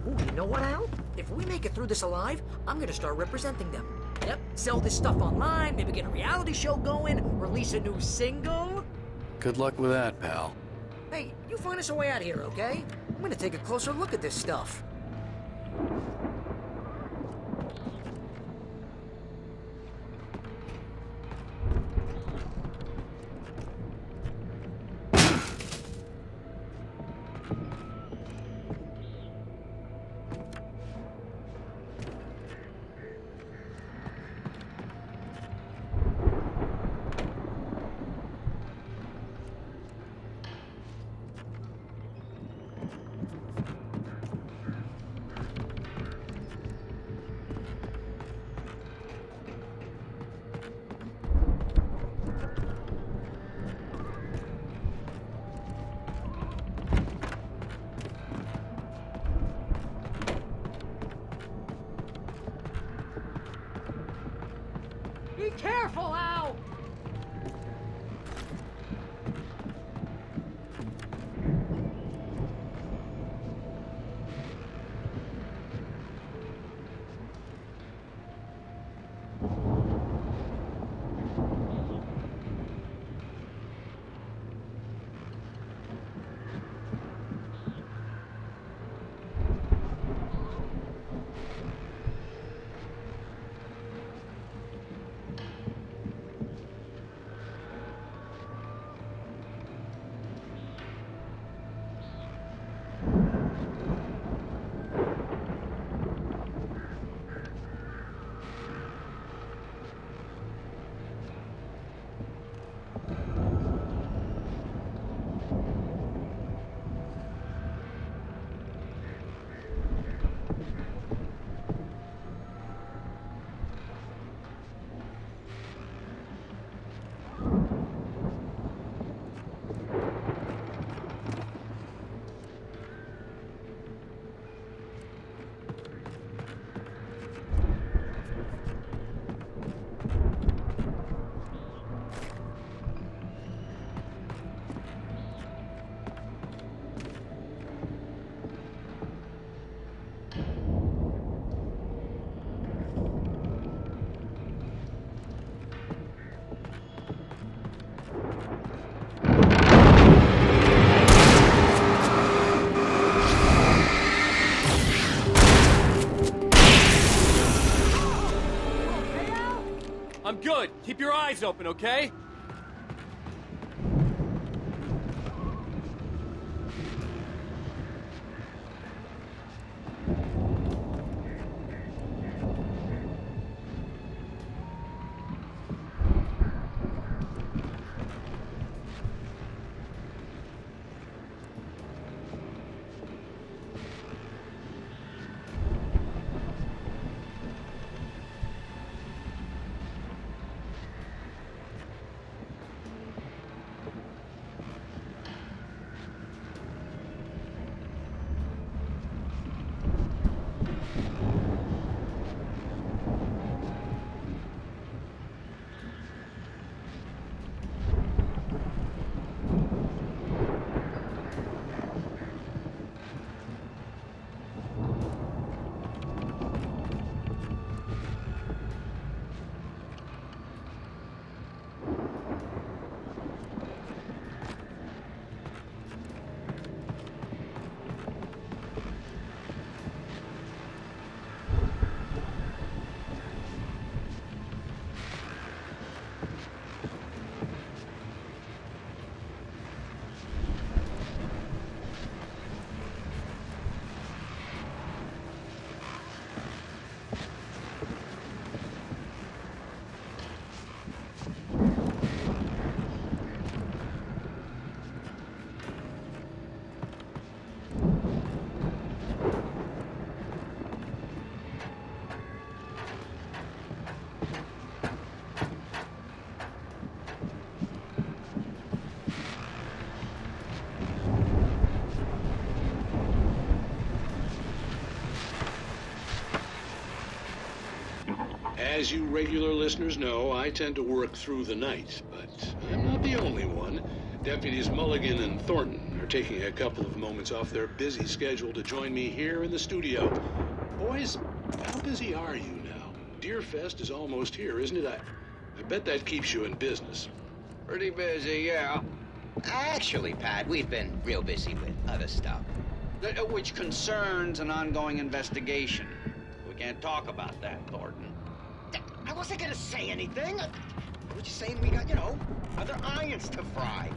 Ooh, you know what, Al? If we make it through this alive, I'm gonna start representing them. Yep, sell this stuff online, maybe get a reality show going, release a new single. Good luck with that, pal. Hey, you find us a way out here, okay? I'm gonna take a closer look at this stuff. Be careful, Al! I'm good. Keep your eyes open, okay? As you regular listeners know, I tend to work through the night, but I'm not the only one. Deputies Mulligan and Thornton are taking a couple of moments off their busy schedule to join me here in the studio. Boys, how busy are you now? Deerfest is almost here, isn't it? I bet that keeps you in business. Pretty busy, yeah. Actually, Pat, we've been real busy with other stuff, which concerns an ongoing investigation. We can't talk about that, Thornton. I wasn't gonna say anything. I was just saying we got, other irons to fry.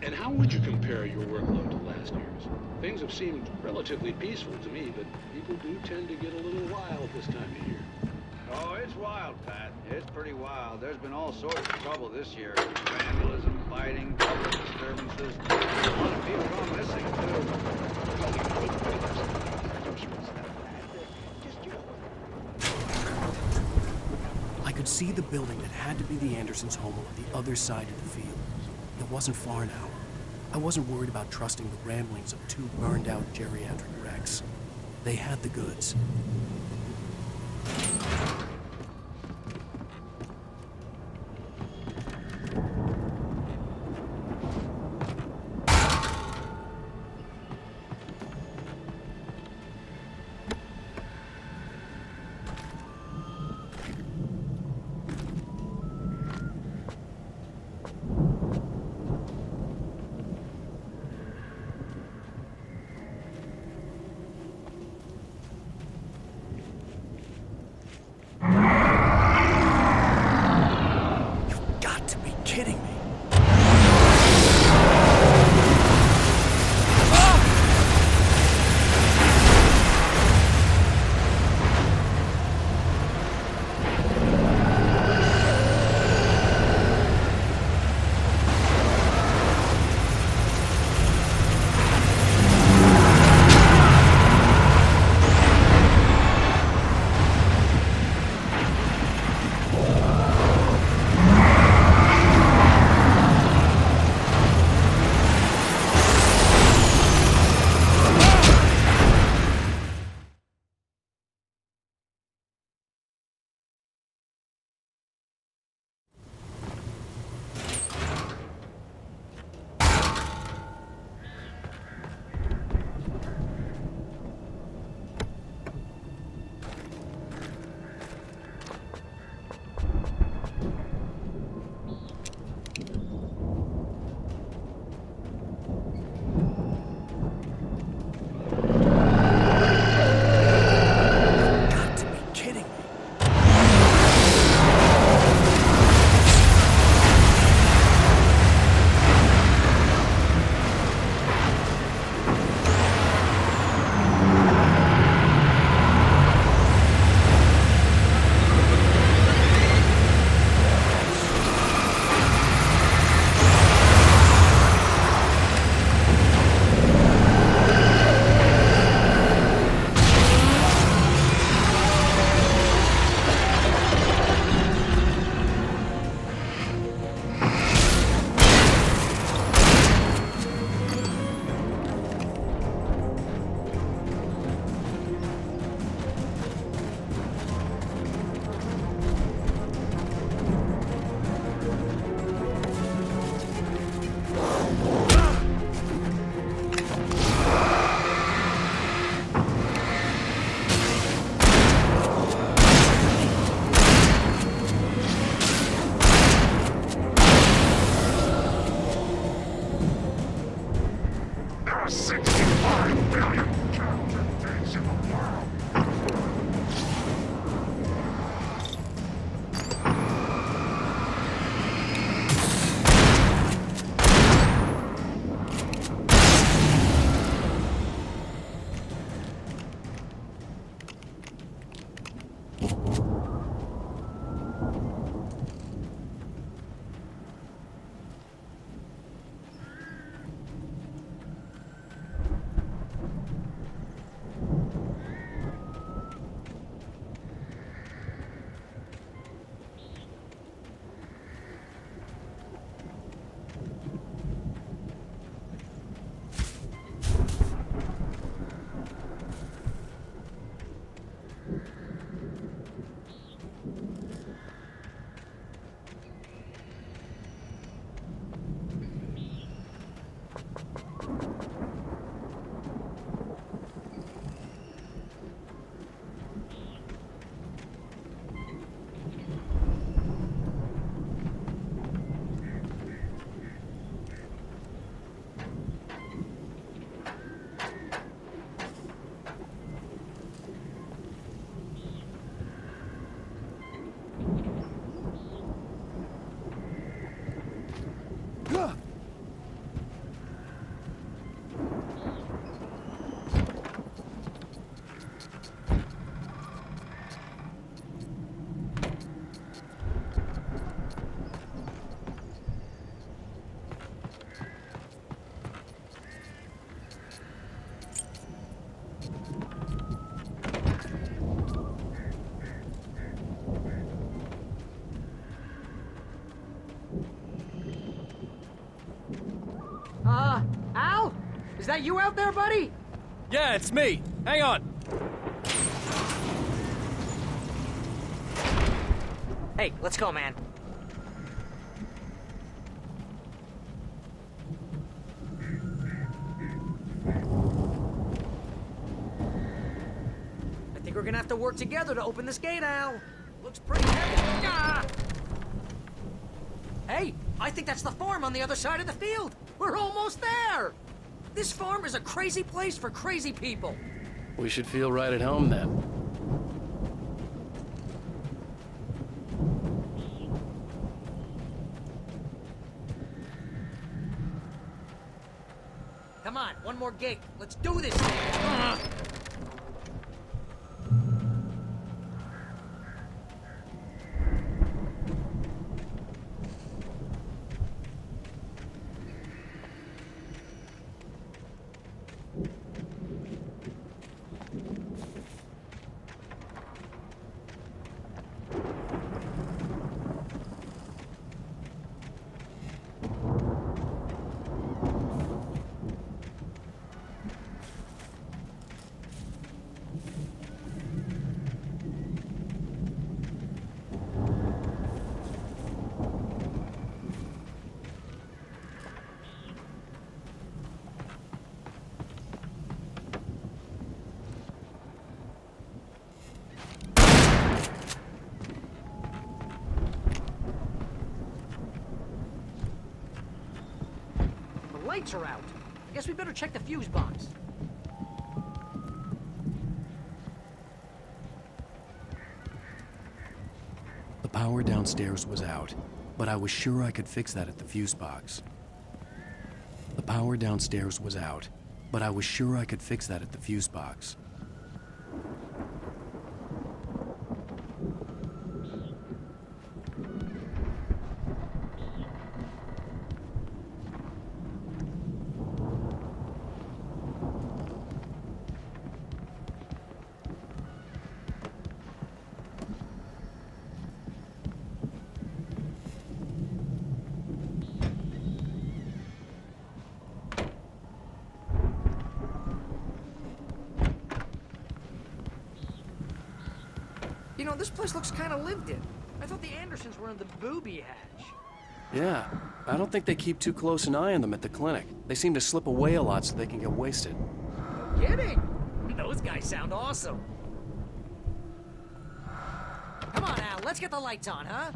And how would you compare your workload to last year's? Things have seemed relatively peaceful to me, but people do tend to get a little wild this time of year. Oh, it's wild, Pat. It's pretty wild. There's been all sorts of trouble this year. Vandalism, fighting, public disturbances. A lot of people gone missing, I could see the building that had to be the Andersons' home on the other side of the field. It wasn't far now. I wasn't worried about trusting the ramblings of two burned-out geriatric wrecks. They had the goods. Al? Is that you out there, buddy? Yeah, it's me. Hang on. Hey, let's go, man. I think we're gonna have to work together to open this gate, Al. Looks pretty heavy. Ah! Hey, I think that's the farm on the other side of the field. We're almost there. This farm is a crazy place for crazy people. We should feel right at home then. Come on, one more gate. Let's do this thing. Lights are out. I guess we better check the fuse box. The power downstairs was out, but I was sure I could fix that at the fuse box. The power downstairs was out, but I was sure I could fix that at the fuse box. You know, this place looks kind of lived in. I thought the Andersons were in the booby hatch. Yeah, I don't think they keep too close an eye on them at the clinic. They seem to slip away a lot so they can get wasted. No kidding. Those guys sound awesome. Come on, Al, let's get the lights on, huh?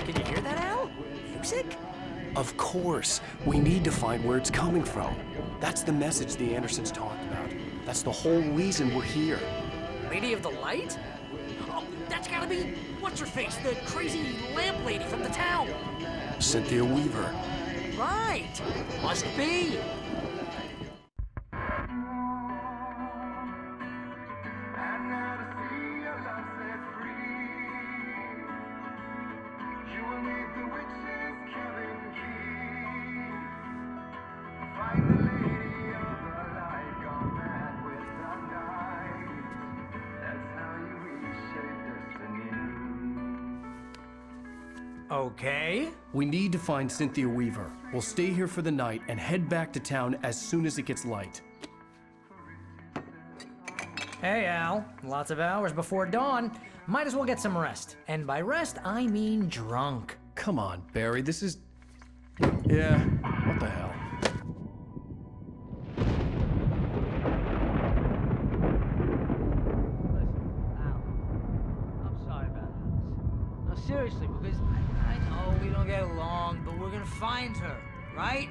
Can you hear that, Al? Music? Of course. We need to find where it's coming from. That's the message the Andersons talked about. That's the whole reason we're here. Lady of the Light? Oh, that's gotta be... What's-her-face? The crazy lamp lady from the town. Cynthia Weaver. Right. Must be. Okay. We need to find Cynthia Weaver. We'll stay here for the night and head back to town as soon as it gets light. Hey, Al. Lots of hours before dawn. Might as well get some rest. And by rest, I mean drunk. Come on, Barry, this is... Yeah, what the hell? Seriously, because I know we don't get along, but we're gonna find her, right?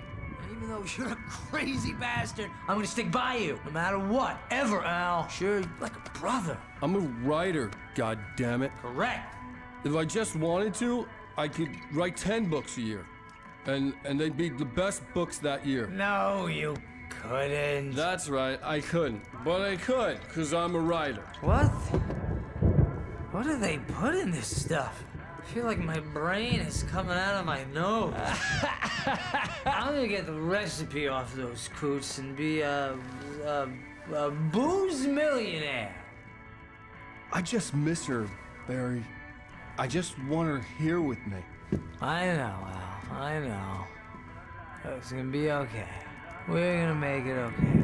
Even though you're a crazy bastard, I'm gonna stick by you, no matter what, ever, Al. Sure, like a brother. I'm a writer, goddammit. Correct. If I just wanted to, I could write 10 books a year. And they'd be the best books that year. No, you couldn't. That's right, I couldn't. But I could, because I'm a writer. What? What do they put in this stuff? I feel like my brain is coming out of my nose. I'm gonna get the recipe off those coots and be a booze millionaire. I just miss her, Barry. I just want her here with me. I know, Al. I know. It's gonna be okay. We're gonna make it okay.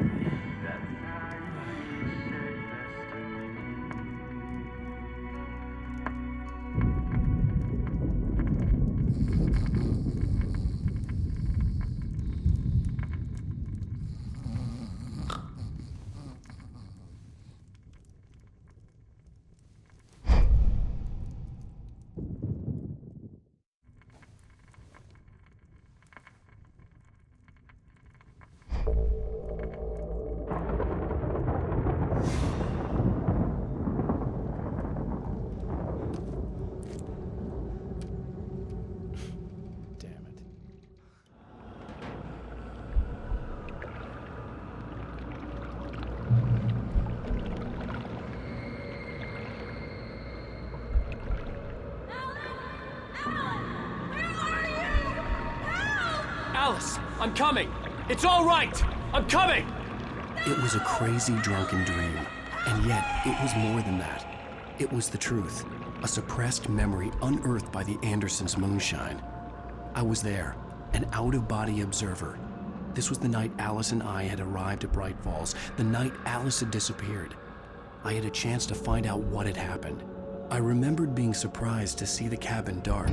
Alice, I'm coming! It's all right! I'm coming! It was a crazy, drunken dream, and yet it was more than that. It was the truth, a suppressed memory unearthed by the Andersons' moonshine. I was there, an out-of-body observer. This was the night Alice and I had arrived at Bright Falls, the night Alice had disappeared. I had a chance to find out what had happened. I remembered being surprised to see the cabin dark.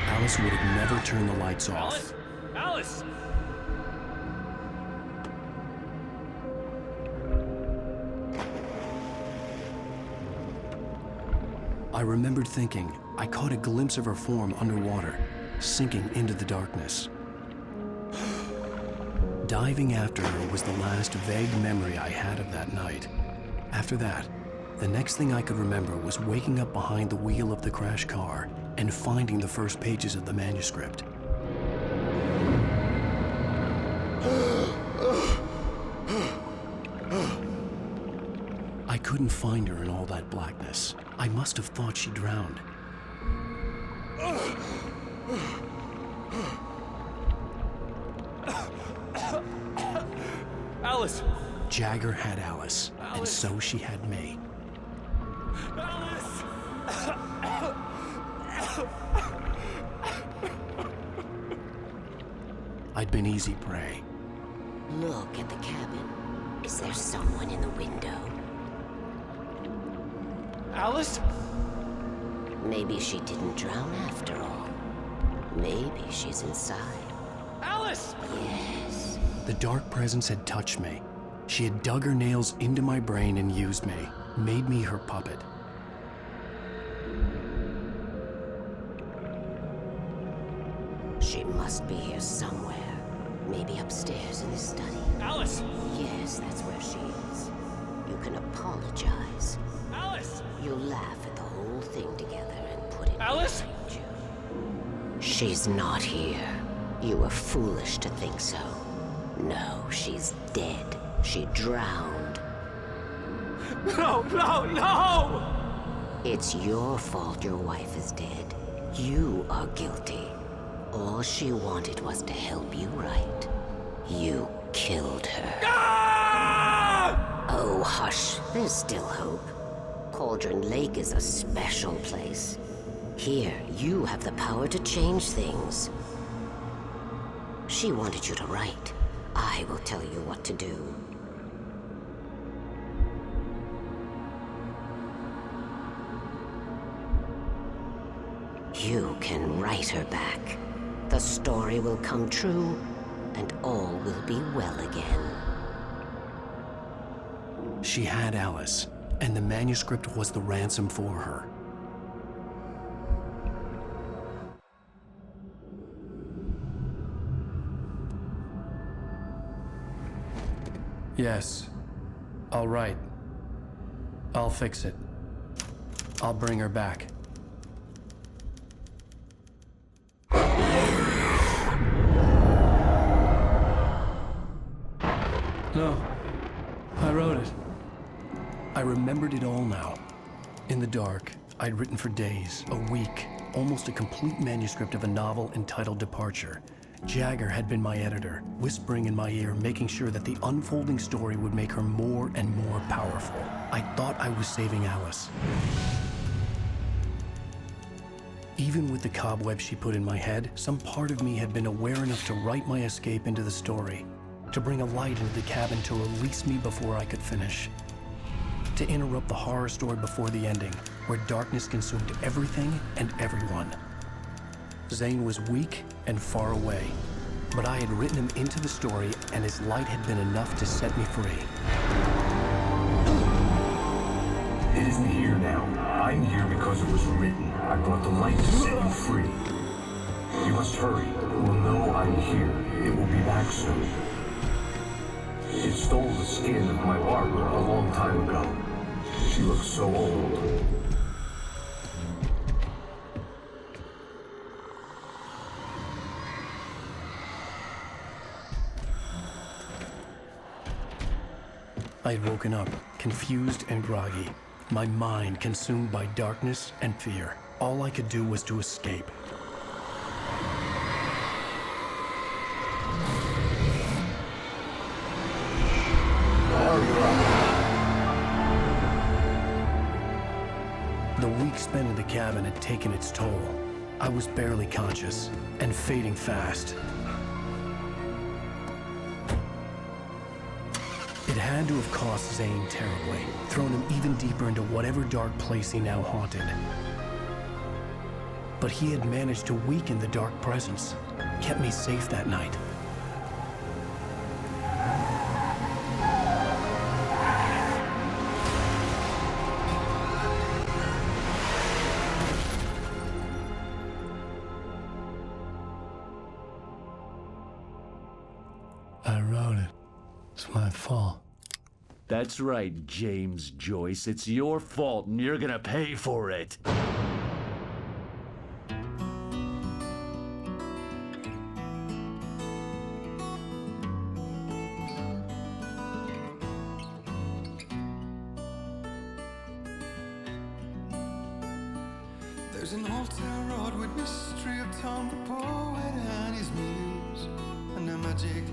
Alice would have never turned the lights off. Alice? Alice! I remembered thinking I caught a glimpse of her form underwater, sinking into the darkness. Diving after her was the last vague memory I had of that night. After that, the next thing I could remember was waking up behind the wheel of the crashed car and finding the first pages of the manuscript. I couldn't find her in all that blackness. I must have thought she drowned. Alice! Jagger had Alice, and so she had me. Alice! I'd been easy prey. Look at the cabin. Is there someone in the window? Alice? Maybe she didn't drown after all. Maybe she's inside. Alice! Yes. The dark presence had touched me. She had dug her nails into my brain and used me, made me her puppet. She must be here somewhere. Maybe upstairs in the study. Alice! Yes, that's where she is. You can apologize. Alice! You'll laugh at the whole thing together and put it Alice? behind you. She's not here. You were foolish to think so. No, she's dead. She drowned. No, no, no! It's your fault your wife is dead. You are guilty. All she wanted was to help you right. You killed her. Ah! Oh, hush. There's still hope. Cauldron Lake is a special place. Here, you have the power to change things. She wanted you to write. I will tell you what to do. You can write her back. The story will come true, and all will be well again. She had Alice, and the manuscript was the ransom for her. Yes. All right. I'll fix it. I'll bring her back. No. I wrote it. I remembered it all now. In the dark, I'd written for days, a week, almost a complete manuscript of a novel entitled Departure. Jagger had been my editor, whispering in my ear, making sure that the unfolding story would make her more and more powerful. I thought I was saving Alice. Even with the cobweb she put in my head, some part of me had been aware enough to write my escape into the story, to bring a light into the cabin to release me before I could finish. To interrupt the horror story before the ending, where darkness consumed everything and everyone. Zane was weak and far away, but I had written him into the story, and his light had been enough to set me free. It isn't here now. I'm here because it was written. I brought the light to set you free. You must hurry. It will know I'm here. It will be back soon. It stole the skin of my Barbara a long time ago. She looks so old. I had woken up, confused and groggy, my mind consumed by darkness and fear. All I could do was to escape. The week spent in the cabin had taken its toll. I was barely conscious, and fading fast. It had to have cost Zane terribly, thrown him even deeper into whatever dark place he now haunted. But he had managed to weaken the dark presence, kept me safe that night. I wrote it. It's my fault. That's right, James Joyce. It's your fault, and you're gonna pay for it. There's an old town road with mystery of Tom the poet and his muse, and a magic